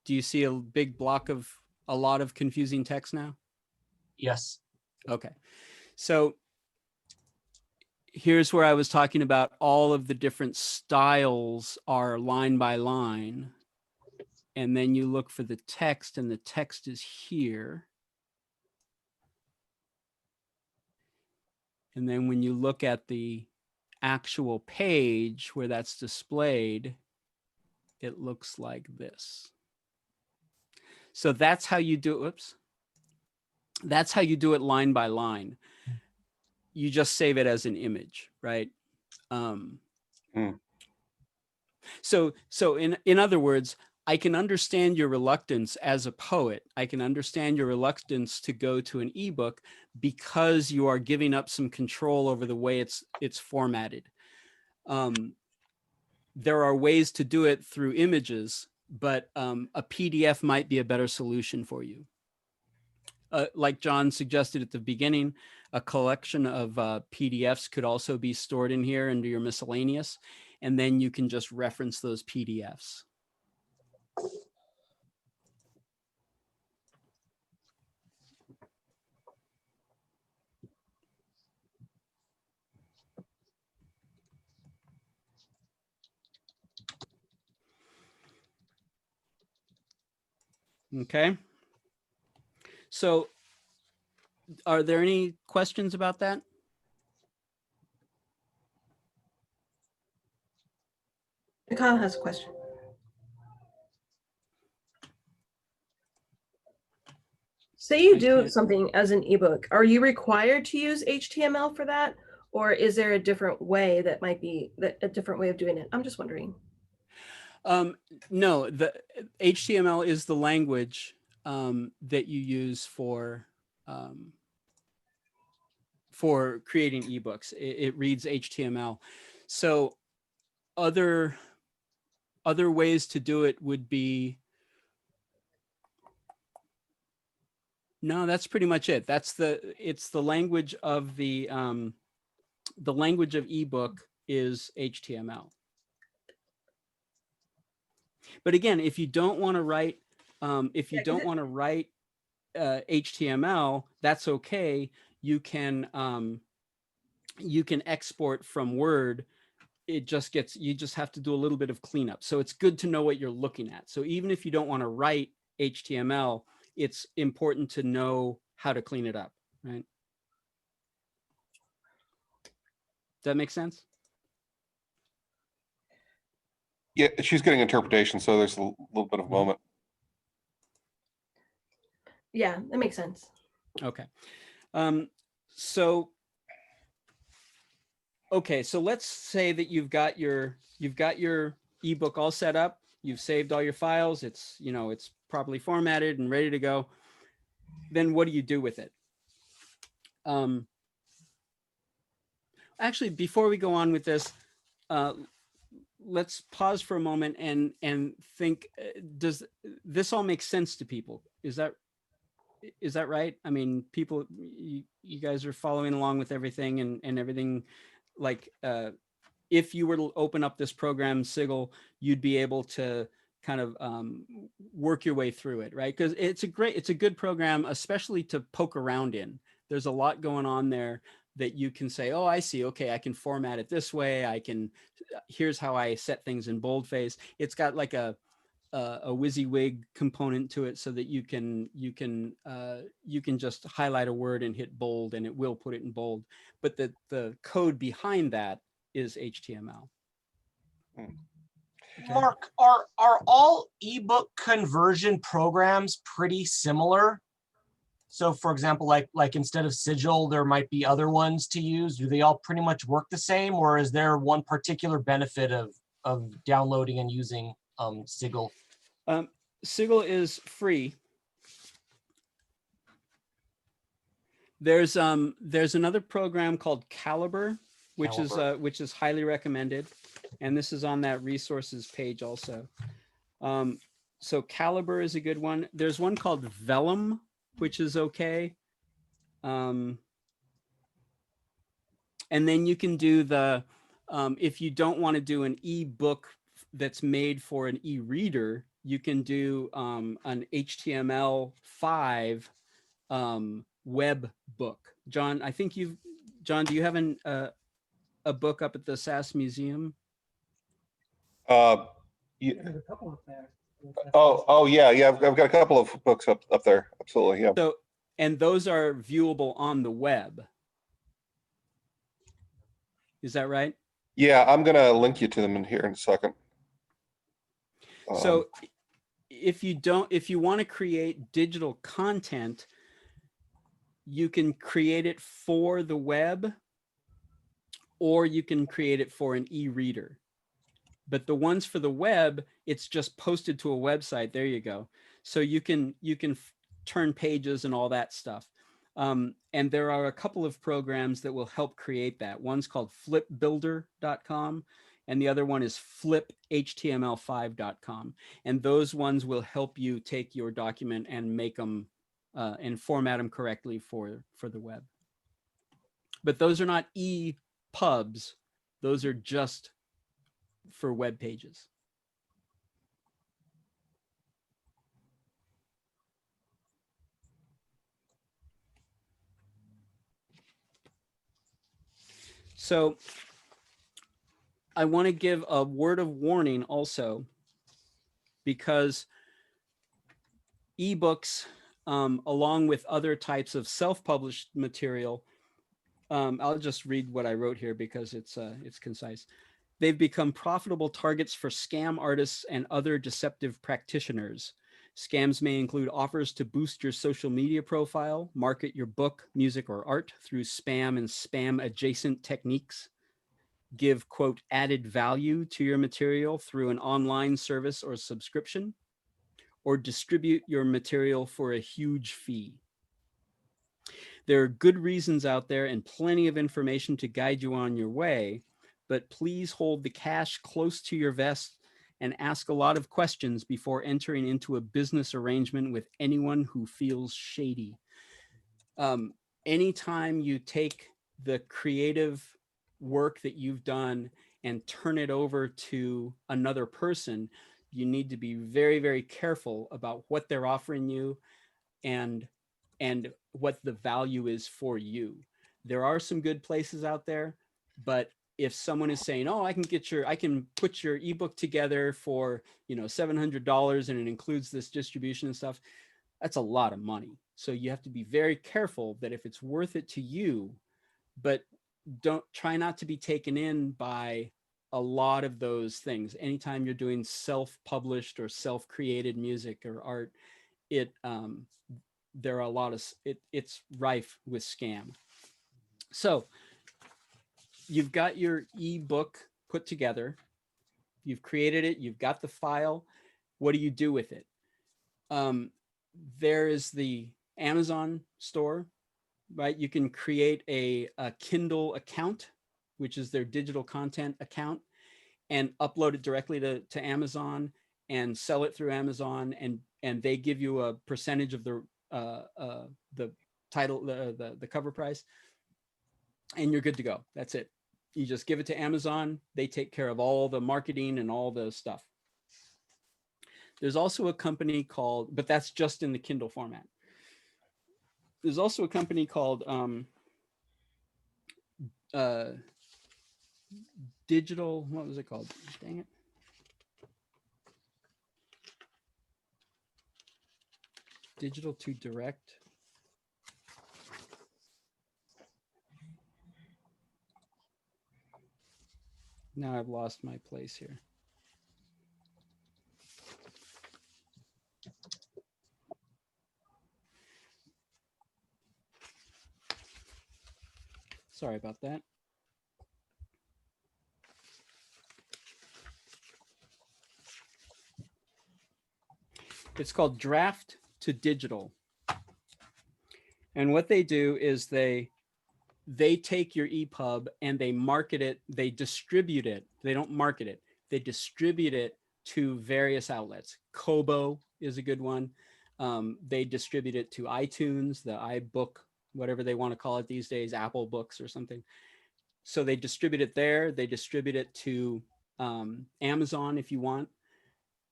Do you see a big block of a lot of confusing text now? Yes. Okay. So here's where I was talking about all of the different styles are line by line. And then you look for the text, and the text is here. And then when you look at the actual page where that's displayed, it looks like this. So that's how you do it. Whoops. That's how you do it line by line. You just save it as an image, right? So in other words, I can understand your reluctance as a poet. I can understand your reluctance to go to an ebook because you are giving up some control over the way it's formatted. There are ways to do it through images, but a PDF might be a better solution for you. Like John suggested at the beginning, a collection of PDFs could also be stored in here under your miscellaneous, and then you can just reference those PDFs. Okay. So are there any questions about that? Kyle has a question. Say you do something as an ebook, are you required to use HTML for that? Or is there a different way that might be a different way of doing it? I'm just wondering. No, the HTML is the language that you use for creating ebooks. It reads HTML. So other ways to do it would be, no, that's pretty much it. It's the language of the language of ebook is HTML. But again, if you don't want to write, HTML, that's okay. You can export from Word. You just have to do a little bit of cleanup. So it's good to know what you're looking at. So even if you don't want to write HTML, it's important to know how to clean it up, right? Does that make sense? Yeah, she's getting interpretation, so there's a little bit of a moment. Yeah, that makes sense. Okay. So, okay, so let's say that you've got your ebook all set up. You've saved all your files. It's, you know, it's properly formatted and ready to go. Then what do you do with it? Actually, before we go on with this, let's pause for a moment and think, does this all make sense to people? Is that right? I mean, people, you guys are following along with everything and everything. Like, if you were to open up this program, Sigil, you'd be able to kind of work your way through it, right? Because it's a good program, especially to poke around in. There's a lot going on there that you can say, oh, I see. Okay, I can format it this way. Here's how I set things in boldface. It's got like a WYSIWYG component to it so that you can just highlight a word and hit bold and it will put it in bold. But the code behind that is HTML. Hmm. Okay. Mark, are all ebook conversion programs pretty similar? So for example, like instead of Sigil, there might be other ones to use. Do they all pretty much work the same, or is there one particular benefit of downloading and using Sigil? Sigil is free. There's another program called Calibre, which is highly recommended, and this is on that resources page also. So Calibre is a good one. There's one called Vellum, which is okay. And then you can do the, if you don't want to do an ebook that's made for an e-reader, you can do an HTML5 web book. John, I think John, do you have a book up at the SAS Museum? Yeah. Oh, yeah. I've got a couple of books up there. Absolutely, yeah. So, and those are viewable on the web. Is that right? Yeah, I'm gonna link you to them in here in a second. So, if you want to create digital content, you can create it for the web, or you can create it for an e-reader. But the ones for the web, it's just posted to a website. There you go. So you can turn pages and all that stuff. And there are a couple of programs that will help create that. One's called flipbuilder.com, and the other one is fliphtml5.com. And those ones will help you take your document and make them and format them correctly for the web. But those are not e-pubs. Those are just for web pages. So I want to give a word of warning also, because ebooks, along with other types of self-published material, I'll just read what I wrote here because it's concise. They've become profitable targets for scam artists and other deceptive practitioners. Scams may include offers to boost your social media profile, market your book, music, or art through spam and spam adjacent techniques, give, quote, added value to your material through an online service or subscription, or distribute your material for a huge fee. There are good reasons out there and plenty of information to guide you on your way, but please hold the cash close to your vest and ask a lot of questions before entering into a business arrangement with anyone who feels shady. Anytime you take the creative work that you've done and turn it over to another person, you need to be very, very careful about what they're offering you and what the value is for you. There are some good places out there, but if someone is saying, oh, I can put your ebook together for, $700 and it includes this distribution and stuff, that's a lot of money. So you have to be very careful that if it's worth it to you, but try not to be taken in by a lot of those things. Anytime you're doing self-published or self-created music or art, there are a lot of it's rife with scam. So you've got your ebook put together. You've created it. You've got the file. What do you do with it? There is the Amazon store, right? You can create a Kindle account, which is their digital content account, and upload it directly to Amazon and sell it through Amazon, and they give you a percentage of the title, the cover price, and you're good to go. That's it. You just give it to Amazon. They take care of all the marketing and all the stuff. There's also a company called, but that's just in the Kindle format. There's also a company called Digital, what was it called? Dang it. Digital to Direct. Now I've lost my place here. Sorry about that. It's called Draft to Digital. And what they do is they take your EPUB and they market it, they distribute it. They don't market it. They distribute it to various outlets. Kobo is a good one. They distribute it to iTunes, the iBook, whatever they want to call it these days, Apple Books or something. So they distribute it there. They distribute it to Amazon if you want.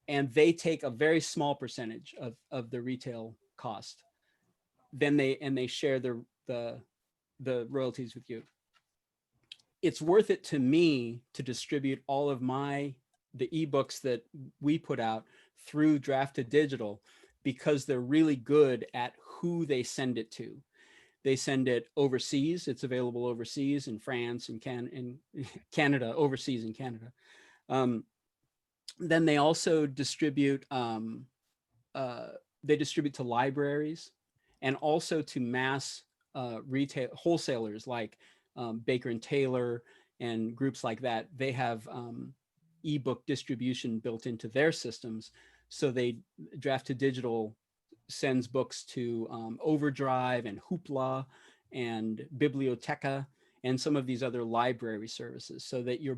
And they take a very small percentage of the retail cost. Then they share the royalties with you. It's worth it to me to distribute all of the ebooks that we put out through Draft to Digital, because they're really good at who they send it to. They send it overseas. It's available overseas in France and Canada, overseas in Canada. Then they also distribute, they distribute to libraries and also to mass retail wholesalers like Baker and Taylor and groups like that. They have ebook distribution built into their systems. So they Draft to Digital sends books to Overdrive and Hoopla and Biblioteca and some of these other library services, so that your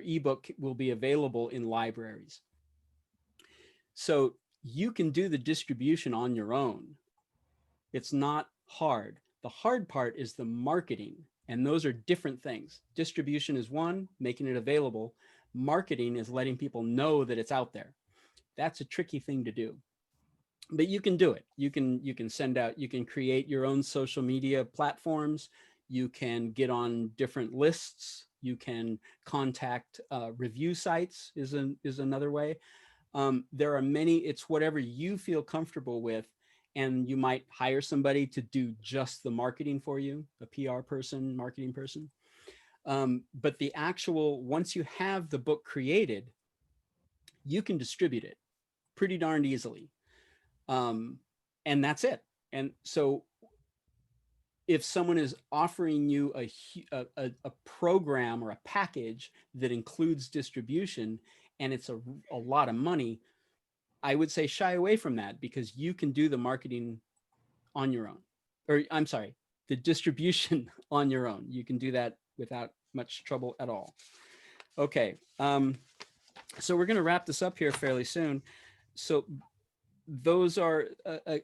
ebook will be available in libraries. So you can do the distribution on your own. It's not hard. The hard part is the marketing, and those are different things. Distribution is one, making it available. Marketing is letting people know that it's out there. That's a tricky thing to do, but you can do it. You can send out, you can create your own social media platforms. You can get on different lists. You can contact review sites is another way. There are many, it's whatever you feel comfortable with. And you might hire somebody to do just the marketing for you, a PR person, marketing person. But the actual, once you have the book created, you can distribute it pretty darned easily. And that's it. And so if someone is offering you a program or a package that includes distribution and it's a lot of money, I would say shy away from that, because you can do the marketing on your own, or I'm sorry, the distribution on your own. You can do that without much trouble at all. Okay, so we're going to wrap this up here fairly soon. So those are,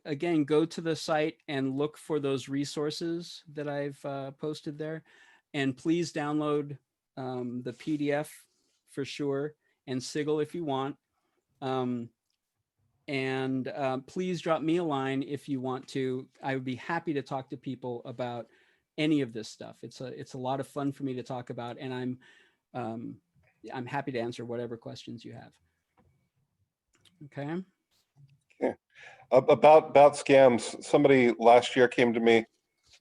again, go to the site and look for those resources that I've posted there. And please download the PDF for sure, and Sigil if you want. And please drop me a line if you want to. I would be happy to talk to people about any of this stuff. It's a lot of fun for me to talk about, and I'm happy to answer whatever questions you have. Okay. Okay. About scams. Somebody last year came to me,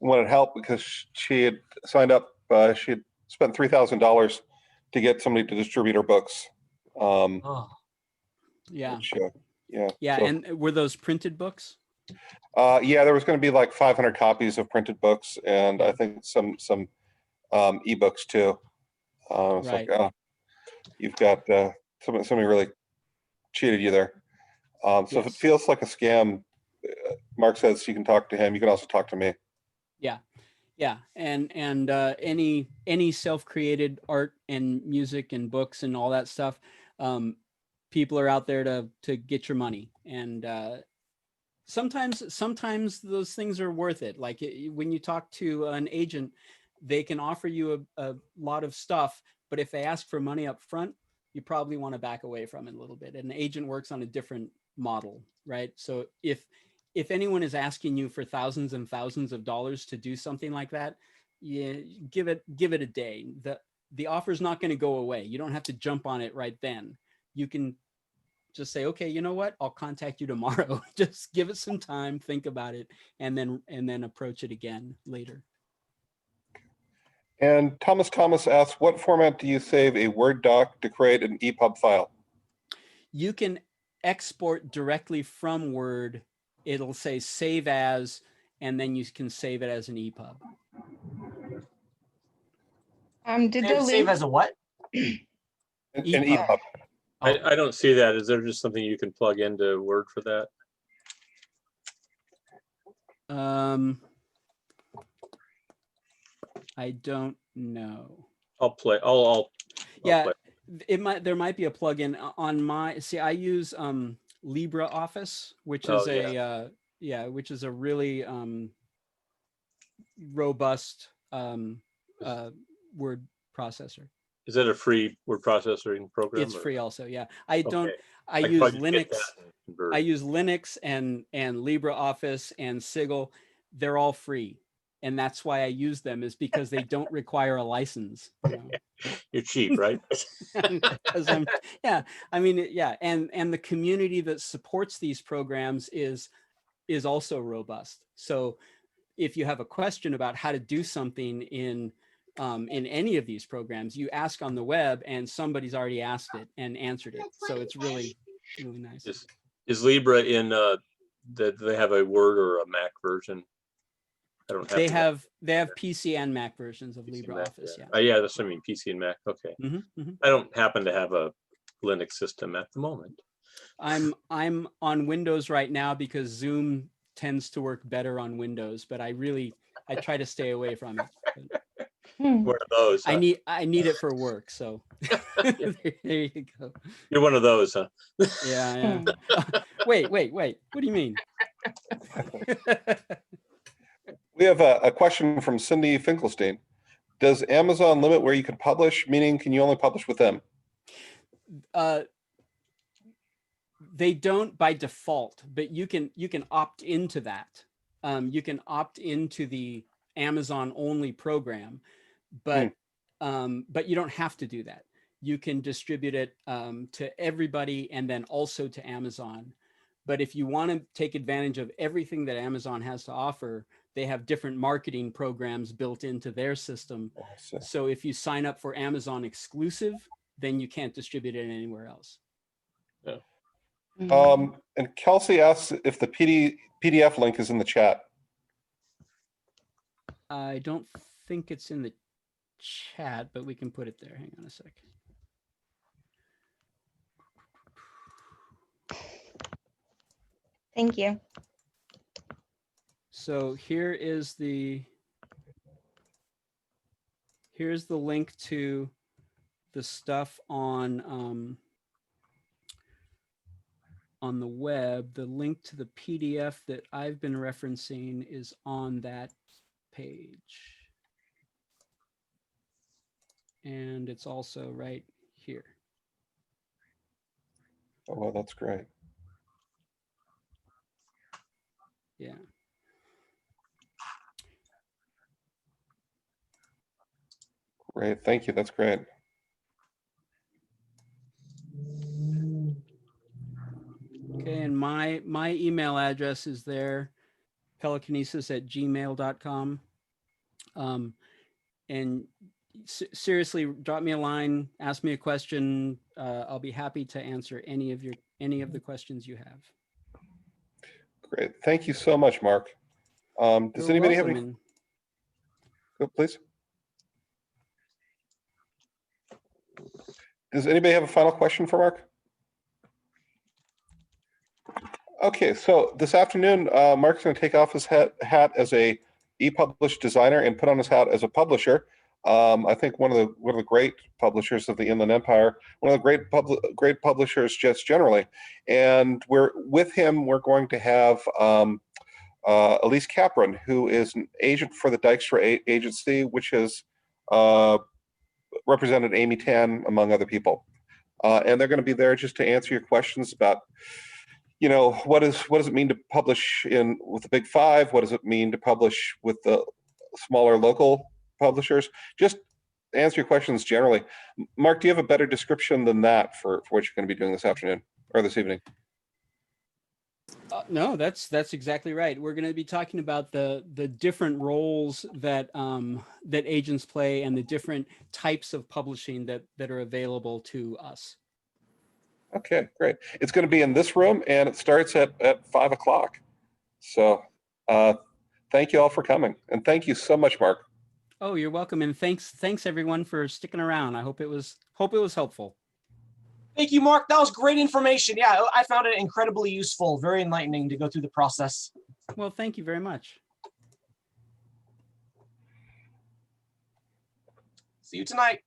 wanted help because she had signed up. She had spent $3,000 to get somebody to distribute her books. Yeah. Which, yeah. Yeah. So, and were those printed books? yeah, there was going to be like 500 copies of printed books, and I think some ebooks too. It's Right. like, oh, you've got somebody really cheated you there. So if it Yes. feels like a scam, Mark says you can talk to him. You can also talk to me. Yeah. Yeah. And any self-created art and music and books and all that stuff, people are out there to get your money. And sometimes those things are worth it. Like when you talk to an agent, they can offer you a lot of stuff, but if they ask for money up front, you probably want to back away from it a little bit. An agent works on a different model, right? So if anyone is asking you for thousands and thousands of dollars to do something like that, yeah, give it a day. The offer is not going to go away. You don't have to jump on it right then. You can just say, okay, you know what? I'll contact you tomorrow. Just give it some time, think about it, and then approach it again later. And Thomas asks, what format do you save a Word doc to create an EPUB file? You can export directly from Word. It'll say save as, and then you can save it as an EPUB. Did the Save link as a what? An EPUB. EPUB. I don't see that. Is there just something you can plug into Word for that? I don't know. I'll play. I'll Yeah, play. there might be a plugin on my. See, I use LibreOffice, which is which is a really robust word processor. Is that a free word processing program? It's free also. Yeah, I don't. Okay. I could use probably just get Linux. that and convert. I use Linux and LibreOffice and Sigil. They're all free, and that's why I use them, is because they don't require a license. You know? You're cheap, right? Because I mean, yeah, and the community that supports these programs is also robust. So if you have a question about how to do something in any of these programs, you ask on the web, and somebody's already asked it and answered it. So it's really nice. Is Libra in do they have a Word or a Mac version? I don't have. They have PC and Mac versions of PC, LibreOffice. Mac, yeah. That's what I mean. PC and Mac. Okay. I don't happen to have a Linux system at the moment. I'm on Windows right now because Zoom tends to work better on Windows, but I try to stay away from it. But One of those. Huh? I need it for work, so there you go. You're one of those, huh? Yeah. Wait. What do you mean? We have a question from Cindy Finkelstein. Does Amazon limit where you can publish? Meaning, can you only publish with them? They don't by default, but you can opt into that. You can opt into the Amazon only program, but you don't have to do that. You can distribute it to everybody and then also to Amazon. But if you want to take advantage of everything that Amazon has to offer, they have different marketing programs built into their system. So if you sign up for Amazon exclusive, then you can't distribute it anywhere else. Yeah. And Kelsey asks if the PDF link is in the chat. I don't think it's in the chat, but we can put it there. Hang on a sec. Thank you. So here's the link to the stuff on the web. The link to the PDF that I've been referencing is on that page. And it's also right here. Oh, well, that's great. Yeah. Great. Thank you. That's great. Okay, and my email address is there, pelicanesis@gmail.com. And seriously, drop me a line, ask me a question. I'll be happy to answer any of the questions you have. Great. Thank you so much, Mark. Does You're anybody have welcome, any? Go, please. Does anybody have a final question for Mark? Okay, so this afternoon, Mark's going to take off his hat as a e-published designer and put on his hat as a publisher. I think one of the great publishers of the Inland Empire, one of the great publishers just generally. And we're going to have Elise Capron, who is an agent for the Dykstra Agency, which has represented Amy Tan among other people. And they're going to be there just to answer your questions about, you know, what does it mean to publish with the big five? What does it mean to publish with the smaller local publishers? Just answer your questions generally. Mark, do you have a better description than that for what you're going to be doing this afternoon or this evening? No, that's exactly right. We're going to be talking about the different roles that that agents play and the different types of publishing that are available to us. Okay, great. It's going to be in this room, and it starts at 5 o'clock. So thank you all for coming, and thank you so much, Mark. Oh, you're welcome, and thanks everyone for sticking around. I hope it was helpful. Thank you, Mark. That was great information. Yeah, I found it incredibly useful, very enlightening to go through the process. Well, thank you very much. See you tonight.